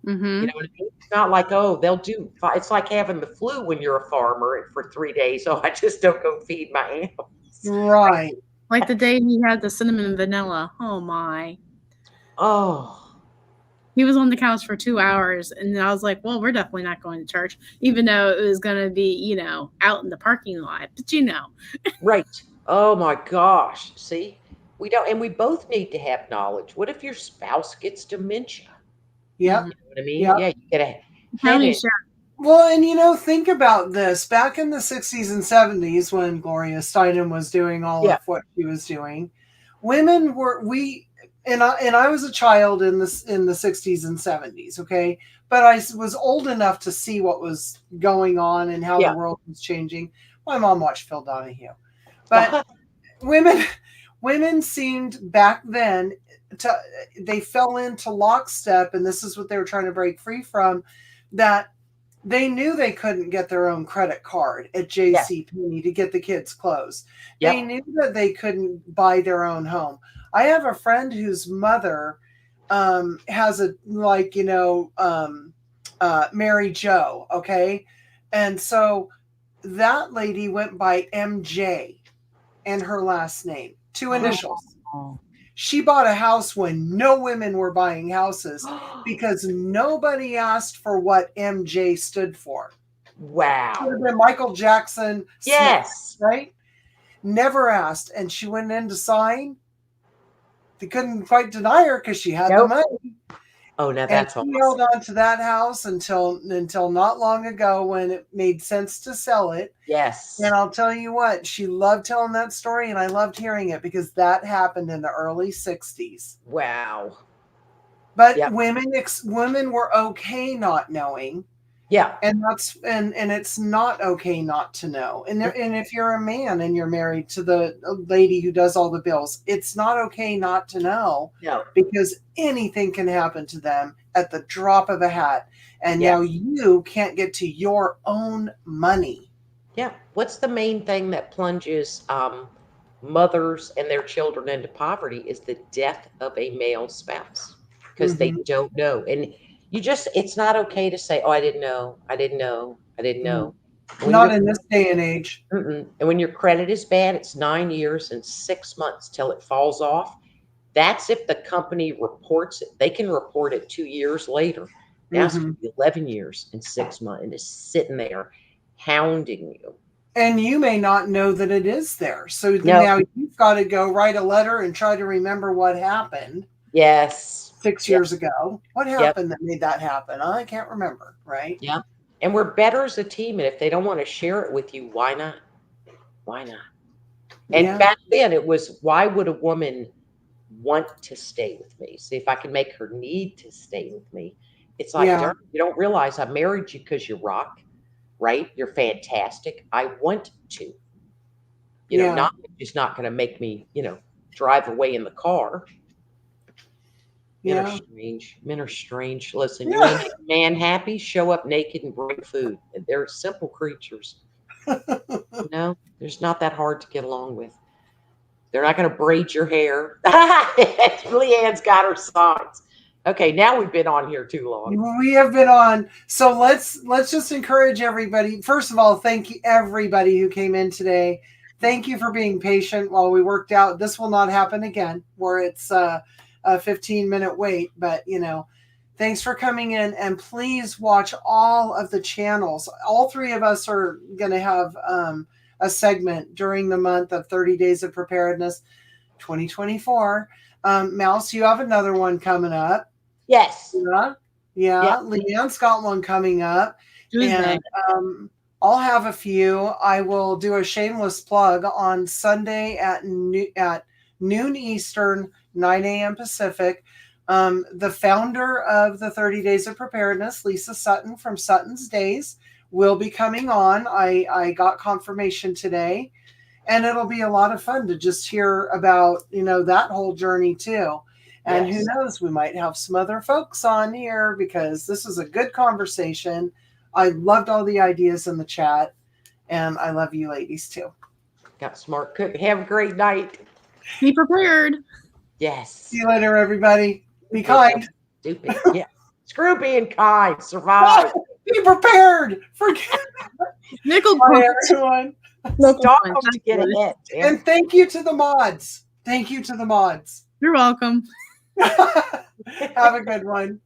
Mm-hmm. You know what I mean? It's not like, oh, they'll do. It's like having the flu when you're a farmer for 3 days. Oh, I just don't go feed my animals. Right. Like the day he had the cinnamon and vanilla. Oh my. Oh, He was on the couch for 2 hours and I was like, well, we're definitely not going to church, even though it was going to be, out in the parking lot. But right. Oh my gosh. See, we don't, and we both need to have knowledge. What if your spouse gets dementia? Yep. Mhm. You know what I mean? Yep. Yeah, you get a head County in. sheriff. Well, and you know, think about this. Back in the 60s and 70s, when Gloria Steinem was doing all Yeah, of what she was doing, women were and I was a child in the 60s and 70s, okay? But I was old enough to see what was going on and how the yeah. world was changing. My mom watched Phil Donahue. But women women seemed back then to they fell into lockstep, and this is what they were trying to break free from, that they knew they couldn't get their own credit card at Yeah. JCPenney to get the kids clothes. They Yep. knew that they couldn't buy their own home. I have a friend whose mother has a Mary Jo, okay? And so that lady went by MJ and her last name, 2 initials. Oh. She bought a house when no women were buying houses because nobody asked for what MJ stood for. Could Wow. have been Michael Jackson Smith, Yes. right? Never asked. And she went in to sign. They couldn't quite deny her because she had the Nope. money. Oh, now And that's she awesome. held on to that house until not long ago when it made sense to sell it. Yes. And I'll tell you what, she loved telling that story, and I loved hearing it because that happened in the early 60s. Wow. But Yep. women were okay not knowing. Yeah. And it's not okay not to know. And if you're a man and you're married to the lady who does all the bills, it's not okay not to know. No. Because anything can happen to them at the drop of a hat. And Yeah. now you can't get to your own money. Yeah. What's the main thing that plunges mothers and their children into poverty is the death of a male spouse, because they don't know. And it's not okay to say, oh, I didn't know. I didn't know. I didn't know. Not in this day and age. And when your credit is bad, it's 9 years and 6 months till it falls off. That's if the company reports it. They can report it 2 years later. Now it's 11 years and 6 months, and it's sitting there hounding you. And you may not know that it is there. So now you've got to go write a letter and try to remember what happened. Yes. 6 years ago. What happened that made that happen? I can't remember, right? Yeah. And we're better as a team. And if they don't want to share it with you, why not? Why not? And back then it was, why would a woman want to stay with me? See, if I can make her need to stay with me. It's like, darn, you don't realize I married you because you rock, right? You're fantastic. I want to. You know, not just not going to make me, drive away in the car. Men are strange. Men are strange. Listen, you want to make a man happy? Show up naked and bring food. And they're simple creatures. There's not that hard to get along with. They're not going to braid your hair. Leanne's got her signs. Okay, now we've been on here too long. We have been on. So let's just encourage everybody. First of all, thank you everybody who came in today. Thank you for being patient while we worked out. This will not happen again where it's a 15-minute wait, but thanks for coming in, and please watch all of the channels. All three of us are going to have a segment during the month of 30 Days of Preparedness 2024. Mouse, you have another one coming up. Yes. Yeah. Leanne's got one coming up. Tuesday. And I'll have a few. I will do a shameless plug on Sunday at noon Eastern, 9 a.m. Pacific. The founder of the 30 Days of Preparedness, Lisa Sutton from Sutton's Days, will be coming on. I got confirmation today, and it'll be a lot of fun to just hear about, that whole journey too. And who knows, we might have some other folks on here because this is a good conversation. I loved all the ideas in the chat, and I love you ladies too. Got smart cook. Have a great night. Be prepared. Yes. See you later, everybody. Be kind. Stupid. Yeah. Screw being kind. Survive. Be prepared. Forget. Nickel Bye, everyone. Stop to get ahead. And thank you to the mods. Thank you to the mods. You're welcome. Have a good one.